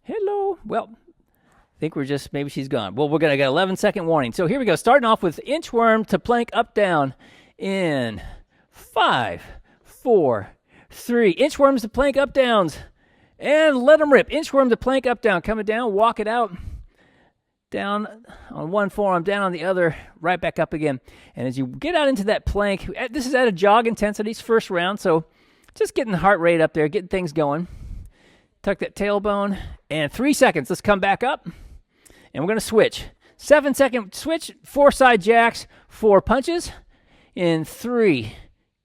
Hello? Well, I think maybe she's gone. Well, we're going to get 11-second warning. So here we go. Starting off with inchworm to plank up down in 5, 4, 3. Inchworms to plank up downs. And let them rip. Inchworm to plank up down. Coming down, walk it out. Down on one forearm, down on the other, right back up again. And as you get out into that plank, this is at a jog intensity, first round. So just getting the heart rate up there, getting things going. Tuck that tailbone. And 3 seconds. Let's come back up. And we're going to switch. 7-second switch. 4 side jacks, 4 punches. In 3,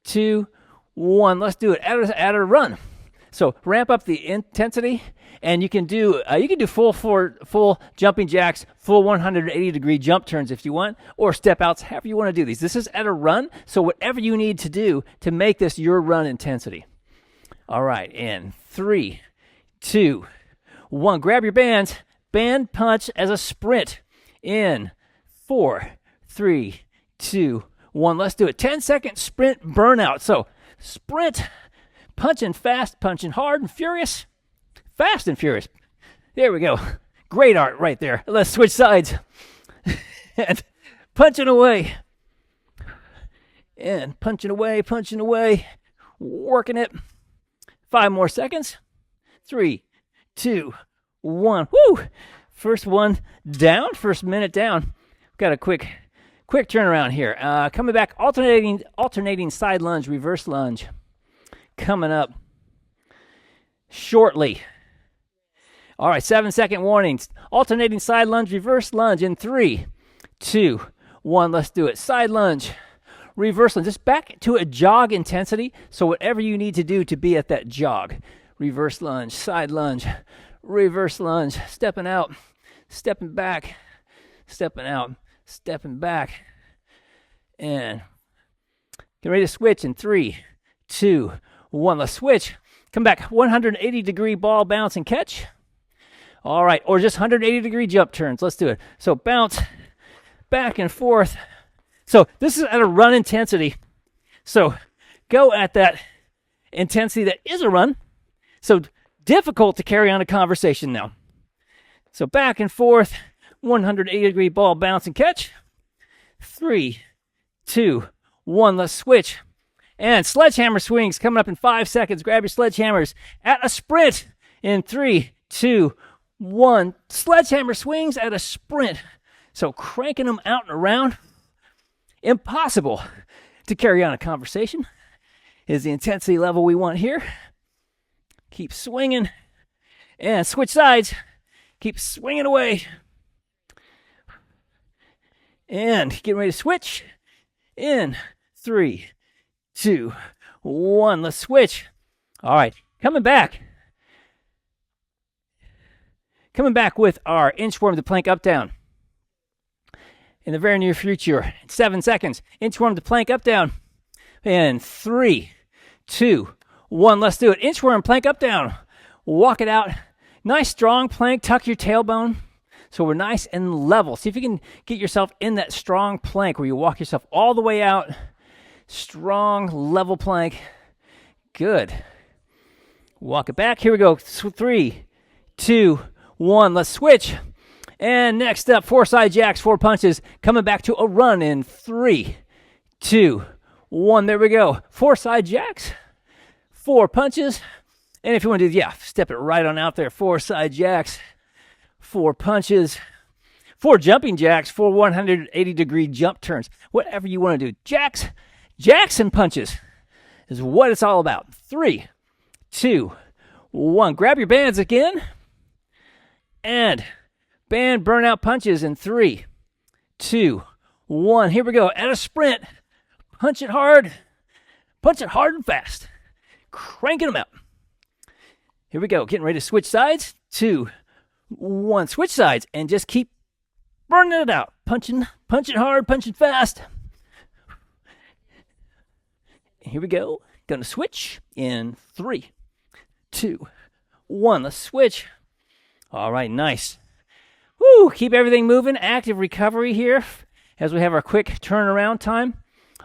2, 1. Let's do it. Add a run. So ramp up the intensity, and you can do full jumping jacks, full 180-degree jump turns if you want, or step outs, however you want to do these. This is at a run, so whatever you need to do to make this your run intensity. All right, in 3, 2, 1. Grab your bands. Band punch as a sprint. In 4, 3, 2, 1. Let's do it. 10-second sprint burnout. So sprint, punching fast, punching hard and furious. Fast and furious. There we go. Great art right there. Let's switch sides. And punching away. And punching away. Working it. 5 more seconds. 3, 2, 1. Woo! First one down. First minute down. Got a quick turnaround here. Coming back, alternating side lunge, reverse lunge. Coming up shortly. All right, 7-second warnings. Alternating side lunge, reverse lunge in 3, 2, 1. Let's do it. Side lunge, reverse lunge. Just back to a jog intensity. So whatever you need to do to be at that jog. Reverse lunge, side lunge, reverse lunge. Stepping out, stepping back, stepping out, stepping back. And get ready to switch in 3, 2, 1. Let's switch. Come back. 180-degree ball bounce and catch. All right, or just 180-degree jump turns. Let's do it. So bounce back and forth. So this is at a run intensity. So go at that intensity that is a run. So difficult to carry on a conversation now. So back and forth, 180-degree ball bounce and catch. 3, 2, 1. Let's switch. And sledgehammer swings coming up in 5 seconds. Grab your sledgehammers at a sprint in 3, 2, 1. Sledgehammer swings at a sprint. So cranking them out and around. Impossible to carry on a conversation is the intensity level we want here. Keep swinging and switch sides. Keep swinging away. And getting ready to switch in 3, 2, 1. Let's switch. All right, coming back. Coming back with our inchworm to plank up down. In the very near future, 7 seconds. Inchworm to plank up down. And 3, 2, 1. Let's do it. Inchworm, plank up down. Walk it out. Nice strong plank. Tuck your tailbone. So we're nice and level. See if you can get yourself in that strong plank where you walk yourself all the way out. Strong, level plank. Good. Walk it back. Here we go. 3, 2, 1. Let's switch. And next up, 4 side jacks, 4 punches. Coming back to a run in 3, 2, 1. There we go. 4 side jacks, 4 punches. And if you want to do, step it right on out there. 4 side jacks, 4 punches, 4 jumping jacks, 4 180-degree jump turns. Whatever you want to do. Jacks and punches is what it's all about. 3, 2, 1. Grab your bands again. And band burnout punches in 3, 2, 1. Here we go. At a sprint. Punch it hard and fast. Cranking them out. Here we go. Getting ready to switch sides. 2, 1. Switch sides and just keep burning it out. Punching hard, punching fast. Here we go. Gonna switch in 3, 2, 1. Let's switch. All right, nice. Woo! Keep everything moving. Active recovery here as we have our quick turnaround time.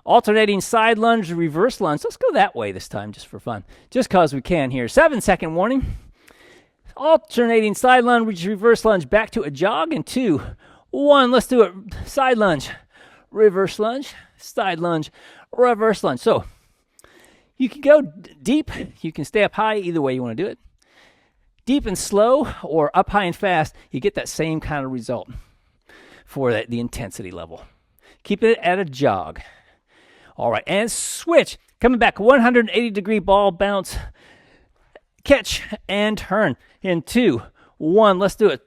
Alternating side lunge, reverse lunge. Let's go that way this time just for fun. Just because we can here. 7-second warning. Alternating side lunge, reverse lunge. Back to a jog in 2, 1. Let's do it. Side lunge, reverse lunge, side lunge, reverse lunge. So you can go deep. You can stay up high. Either way you want to do it. Deep and slow or up high and fast, you get that same kind of result for the intensity level. Keep it at a jog. All right, and switch. Coming back, 180-degree ball bounce, catch, and turn. In 2, 1, let's do it.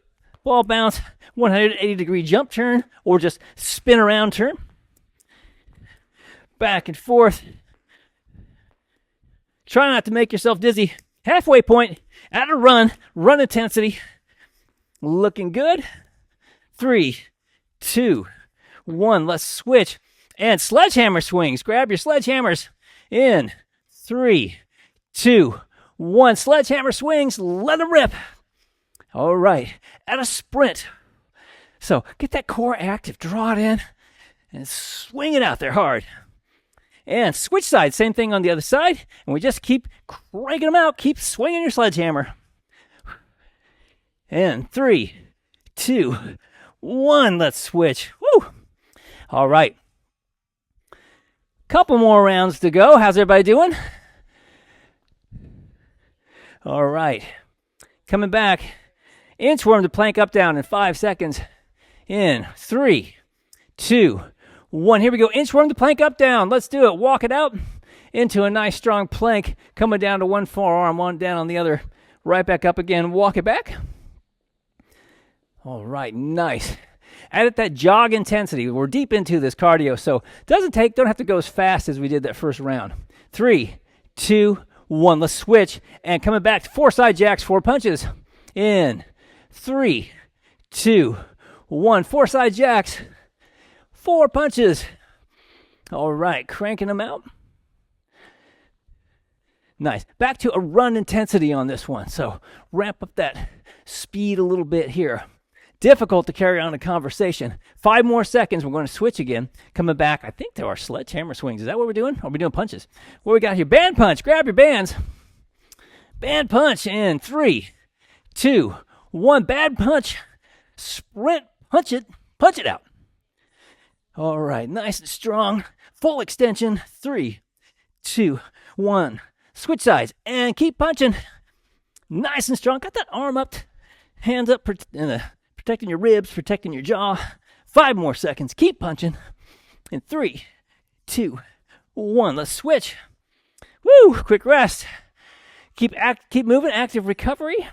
Ball bounce, 180-degree jump turn, or just spin around turn. Back and forth. Try not to make yourself dizzy. Halfway point, at a run intensity. Looking good. 3, 2, 1. Let's switch. And sledgehammer swings. Grab your sledgehammers. In 3, 2, 1. Sledgehammer swings. Let them rip. All right. At a sprint. So get that core active. Draw it in. And swing it out there hard. And switch sides. Same thing on the other side. And we just keep cranking them out. Keep swinging your sledgehammer. And 3, 2, 1. Let's switch. Woo! All right. Couple more rounds to go. How's everybody doing? All right. Coming back. Inchworm to plank up down in 5 seconds. In 3, 2, 1. Here we go. Inchworm to plank up down. Let's do it. Walk it out into a nice strong plank. Coming down to one forearm, one down on the other. Right back up again. Walk it back. All right. Nice. Add that jog intensity. We're deep into this cardio, so don't have to go as fast as we did that first round. 3, 2, 1. Let's switch. And coming back to 4 side jacks, 4 punches. In 3, 2, 1. 4 side jacks, 4 punches. All right, cranking them out. Nice. Back to a run intensity on this one. So ramp up that speed a little bit here. Difficult to carry on a conversation. 5 more seconds. We're going to switch again. Coming back, I think there are sledgehammer swings. Is that what we're doing? Or are we doing punches? What we got here? Band punch. Grab your bands. Band punch in 3, 2, 1. Bad punch. Sprint. Punch it out. All right, nice and strong. Full extension. 3, 2, 1. Switch sides and keep punching. Nice and strong. Got that arm up, hands up, protecting your ribs, protecting your jaw. 5 more seconds. Keep punching. In 3, 2, 1. Let's switch. Woo! Quick rest. Keep moving. Active recovery.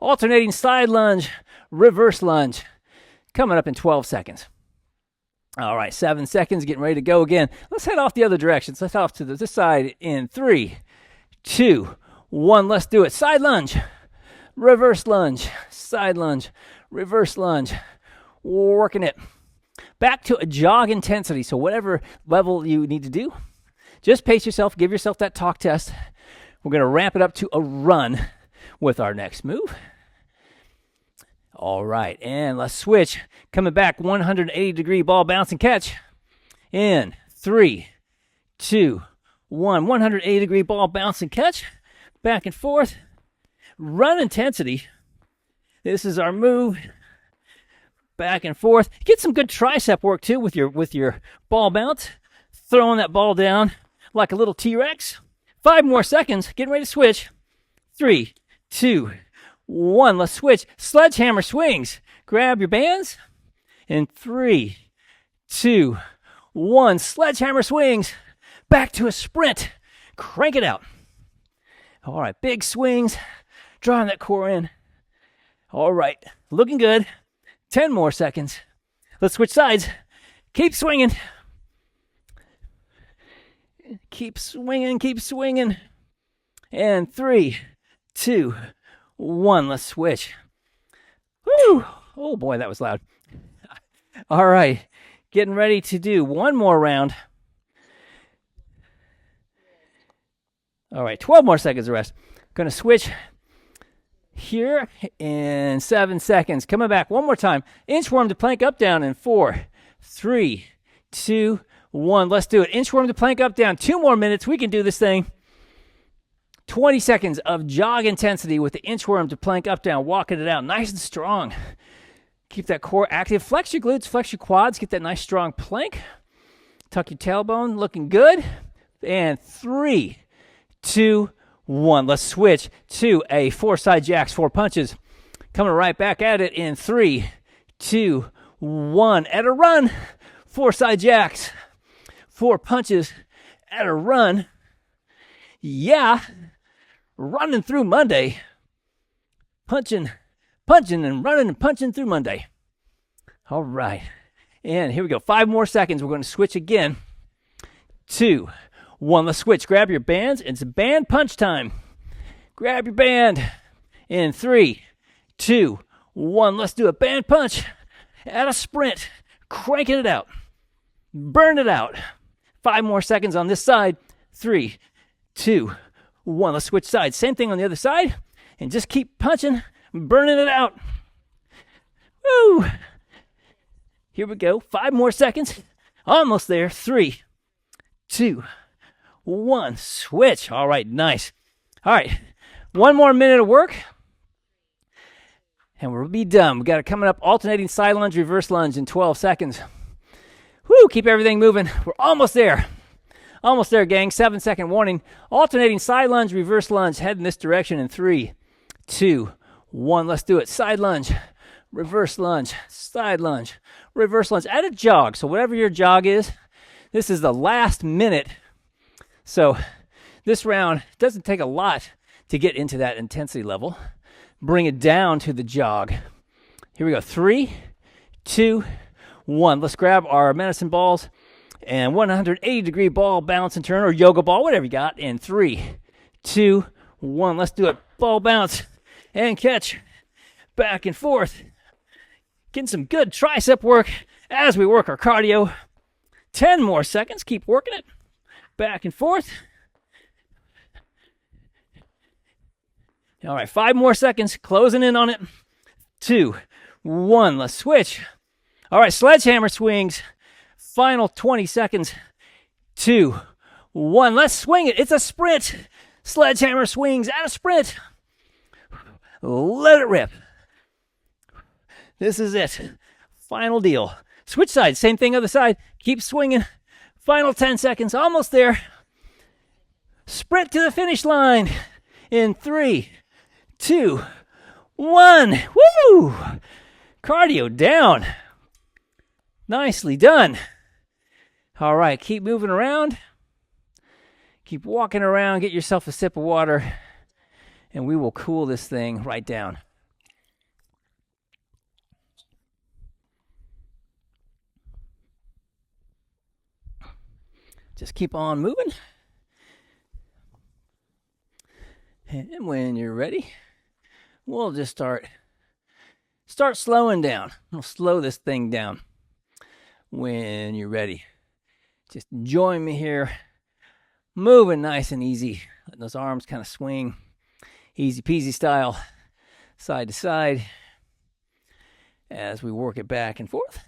Alternating side lunge, reverse lunge. Coming up in 12 seconds. All right, 7 seconds, getting ready to go again. Let's head off the other directions. Let's head off to this side in 3, 2, 1. Let's do it. Side lunge, reverse lunge, side lunge, reverse lunge. Working it. Back to a jog intensity. So whatever level you need to do, just pace yourself, give yourself that talk test. We're going to ramp it up to a run with our next move. All right, and let's switch. Coming back, 180-degree ball bounce and catch. In 3, 2, 1. 180-degree ball bounce and catch. Back and forth. Run intensity. This is our move. Back and forth. Get some good tricep work too with your ball bounce. Throwing that ball down like a little T-Rex. 5 more seconds. Getting ready to switch. 3, 2, 1. Let's switch. Sledgehammer swings. Grab your bands. In 3, 2, 1. Sledgehammer swings. Back to a sprint. Crank it out. All right. Big swings. Drawing that core in. All right. Looking good. 10 more seconds. Let's switch sides. Keep swinging. Keep swinging. Keep swinging. And 3, 2, 1. Let's switch. Woo! Oh boy, that was loud. All right. Getting ready to do one more round. All right, 12 more seconds of rest. Going to switch here in 7 seconds. Coming back one more time. Inchworm to plank up down in 4, 3, 2, 1. Let's do it. Inchworm to plank up down. 2 more minutes. We can do this thing. 20 seconds of jog intensity with the inchworm to plank up down. Walking it out nice and strong. Keep that core active. Flex your glutes, flex your quads. Get that nice strong plank. Tuck your tailbone. Looking good. And 3, 2, 1. Let's switch to a 4 side jacks, 4 punches. Coming right back at it in 3, 2, 1. At a run. 4 side jacks, 4 punches. At a run. Yeah. Running through Monday. Punching and running and punching through Monday. All right. And here we go. 5 more seconds. We're going to switch again. 2, 1. Let's switch. Grab your bands. It's band punch time. Grab your band in 3, 2, 1. Let's do a band punch at a sprint. Cranking it out. Burn it out. 5 more seconds on this side. 3, 2, 1. Let's switch sides. Same thing on the other side. And just keep punching, burning it out. Woo! Here we go. 5 more seconds. Almost there. 3, 2, 1. Switch. All right, nice. All right, 1 more minute of work. And we'll be done. We got it coming up. Alternating side lunge, reverse lunge in 12 seconds. Woo, keep everything moving. We're almost there. Almost there, gang. 7-second warning. Alternating side lunge, reverse lunge. Head in this direction in 3, 2, 1. Let's do it. Side lunge, reverse lunge, side lunge, reverse lunge. Add a jog. So whatever your jog is, this is the last minute. So this round doesn't take a lot to get into that intensity level. Bring it down to the jog. Here we go. 3, 2, 1. Let's grab our medicine balls and 180-degree ball bounce and turn, or yoga ball, whatever you got, in 3, 2, 1. Let's do it. Ball bounce and catch. Back and forth. Getting some good tricep work as we work our cardio. 10 more seconds. Keep working it. Back and forth. All right, 5 more seconds. Closing in on it. 2, 1. Let's switch. All right, sledgehammer swings. Final 20 seconds. 2, 1. Let's swing it. It's a sprint. Sledgehammer swings at a sprint. Let it rip. This is it. Final deal. Switch sides. Same thing other side. Keep swinging. Final 10 seconds. Almost there. Sprint to the finish line in 3, 2, 1. Woo! Cardio down. Nicely done. All right, keep moving around. Keep walking around. Get yourself a sip of water, and we will cool this thing right down. Just keep on moving. And when you're ready, we'll just start slowing down. We'll slow this thing down when you're ready. Just join me here. Moving nice and easy. Letting those arms kind of swing. Easy peasy style. Side to side. As we work it back and forth.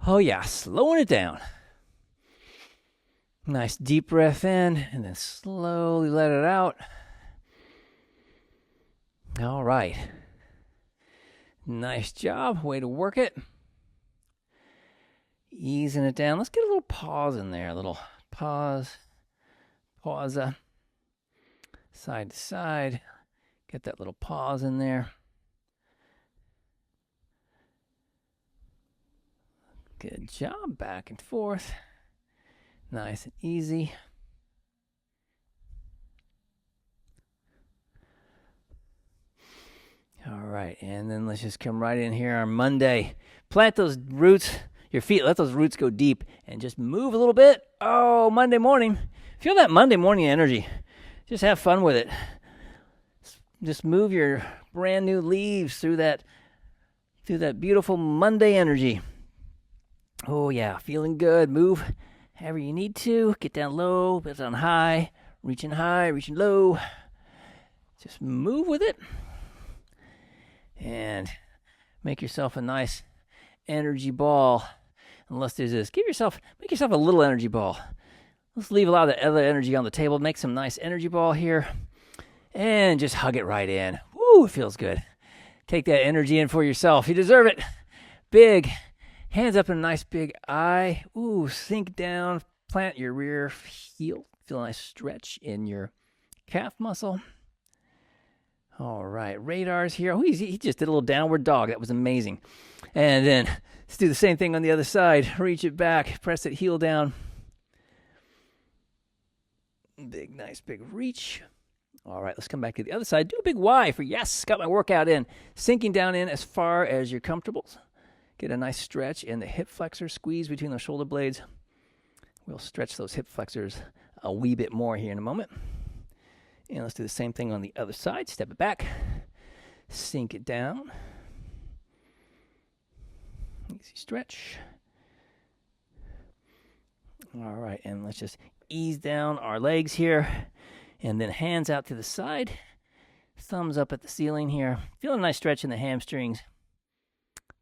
Oh yeah, slowing it down. Nice deep breath in, and then slowly let it out. All right. Nice job. Way to work it. Easing it down. Let's get a little pause in there. A little pause. Pause. Side to side. Get that little pause in there. Good job. Back and forth. Nice and easy. All right, and then let's just come right in here on Monday. Plant those roots, your feet, let those roots go deep, and just move a little bit. Oh, Monday morning. Feel that Monday morning energy. Just have fun with it. Just move your brand new leaves through that beautiful Monday energy. Oh, yeah, feeling good. Move however you need to. Get down low, get down high, reaching low. Just move with it. And make yourself a nice energy ball. Unless there's this, make yourself a little energy ball. Let's leave a lot of the other energy on the table. Make some nice energy ball here. And just hug it right in. Woo, it feels good. Take that energy in for yourself. You deserve it. Big. Hands up in a nice big eye. Ooh, sink down. Plant your rear heel. Feel a nice stretch in your calf muscle. All right, Radar's here. Oh, he just did a little downward dog. That was amazing. And then let's do the same thing on the other side. Reach it back. Press it heel down. Nice big reach. All right, let's come back to the other side. Do a big Y for yes. Got my workout in. Sinking down in as far as you're comfortable. Get a nice stretch in the hip flexor. Squeeze between the shoulder blades. We'll stretch those hip flexors a wee bit more here in a moment. And let's do the same thing on the other side. Step it back, sink it down. Easy stretch. All right, and let's just ease down our legs here, and then hands out to the side, thumbs up at the ceiling here. Feel a nice stretch in the hamstrings.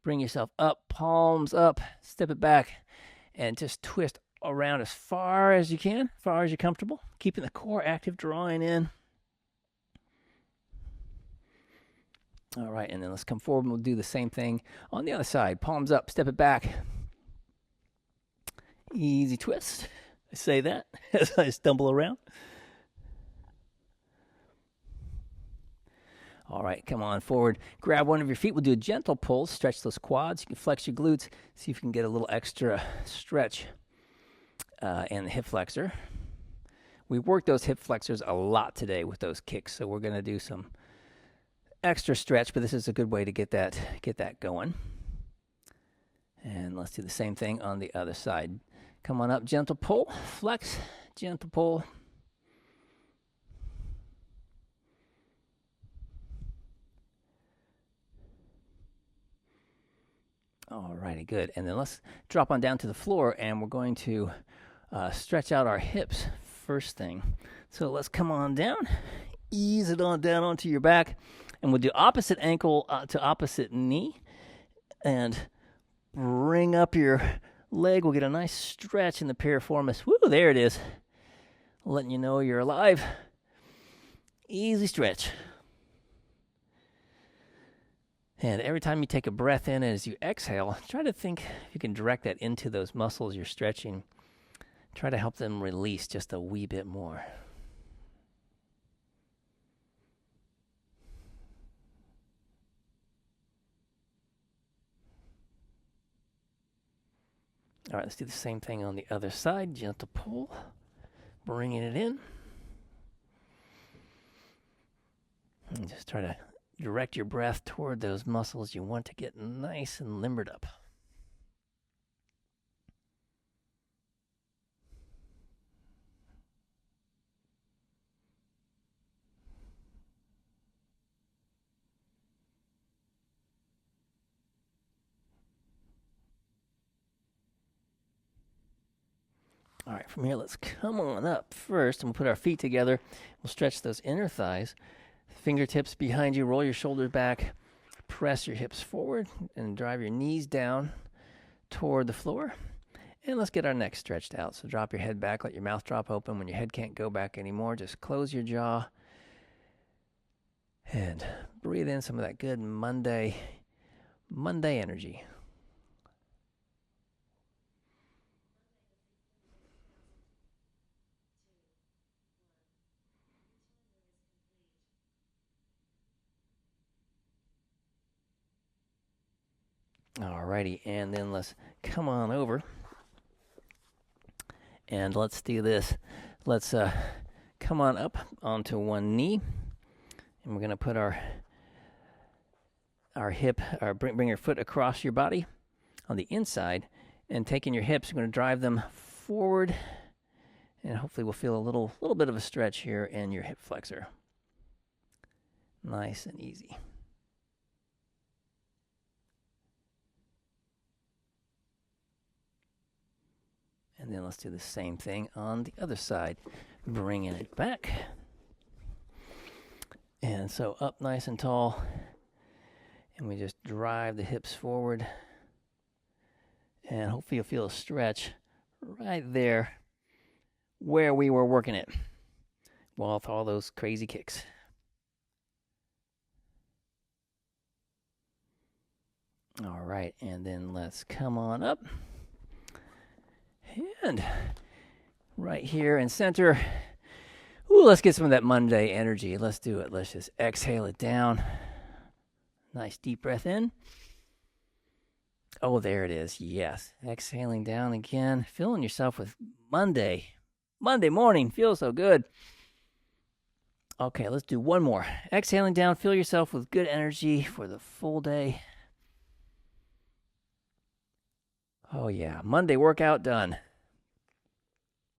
Bring yourself up, palms up, step it back, and just twist around as far as you can, as far as you're comfortable, keeping the core active, drawing in. All right, and then let's come forward and we'll do the same thing on the other side. Palms up, step it back. Easy twist. I say that as I stumble around. All right, come on forward. Grab one of your feet. We'll do a gentle pull. Stretch those quads. You can flex your glutes. See if you can get a little extra stretch and the hip flexor. We worked those hip flexors a lot today with those kicks, so we're going to do some extra stretch, but this is a good way to get that going. And let's do the same thing on the other side. Come on up, gentle pull, flex, gentle pull. All righty, good. And then let's drop on down to the floor, and we're going to stretch out our hips first thing. So let's come on down, ease it on down onto your back, and we'll do opposite ankle to opposite knee, and bring up your leg. We'll get a nice stretch in the piriformis. Woo, there it is. Letting you know you're alive. Easy stretch. And every time you take a breath in as you exhale, try to think if you can direct that into those muscles you're stretching. Try to help them release just a wee bit more. All right, let's do the same thing on the other side. Gentle pull, bringing it in. And just try to direct your breath toward those muscles you want to get nice and limbered up. All right, from here, let's come on up first, and we'll put our feet together. We'll stretch those inner thighs. Fingertips behind you, roll your shoulders back, press your hips forward, and drive your knees down toward the floor. And let's get our neck stretched out. So drop your head back, let your mouth drop open. When your head can't go back anymore, just close your jaw and breathe in some of that good Monday energy. Alrighty, and then let's come on over and let's do this. Let's come on up onto one knee, and we're going to put our hip, bring your foot across your body on the inside, and taking your hips, you're going to drive them forward, and hopefully we'll feel a little bit of a stretch here in your hip flexor. Nice and easy. And then let's do the same thing on the other side, bringing it back. And so up nice and tall, and we just drive the hips forward. And hopefully you'll feel a stretch right there where we were working it, well, with all those crazy kicks. All right, and then let's come on up. And right here in center, ooh, let's get some of that Monday energy. Let's do it. Let's just exhale it down. Nice deep breath in. Oh, there it is. Yes. Exhaling down again. Filling yourself with Monday morning. Feels so good. Okay, let's do one more. Exhaling down. Fill yourself with good energy for the full day. Oh, yeah. Monday workout done.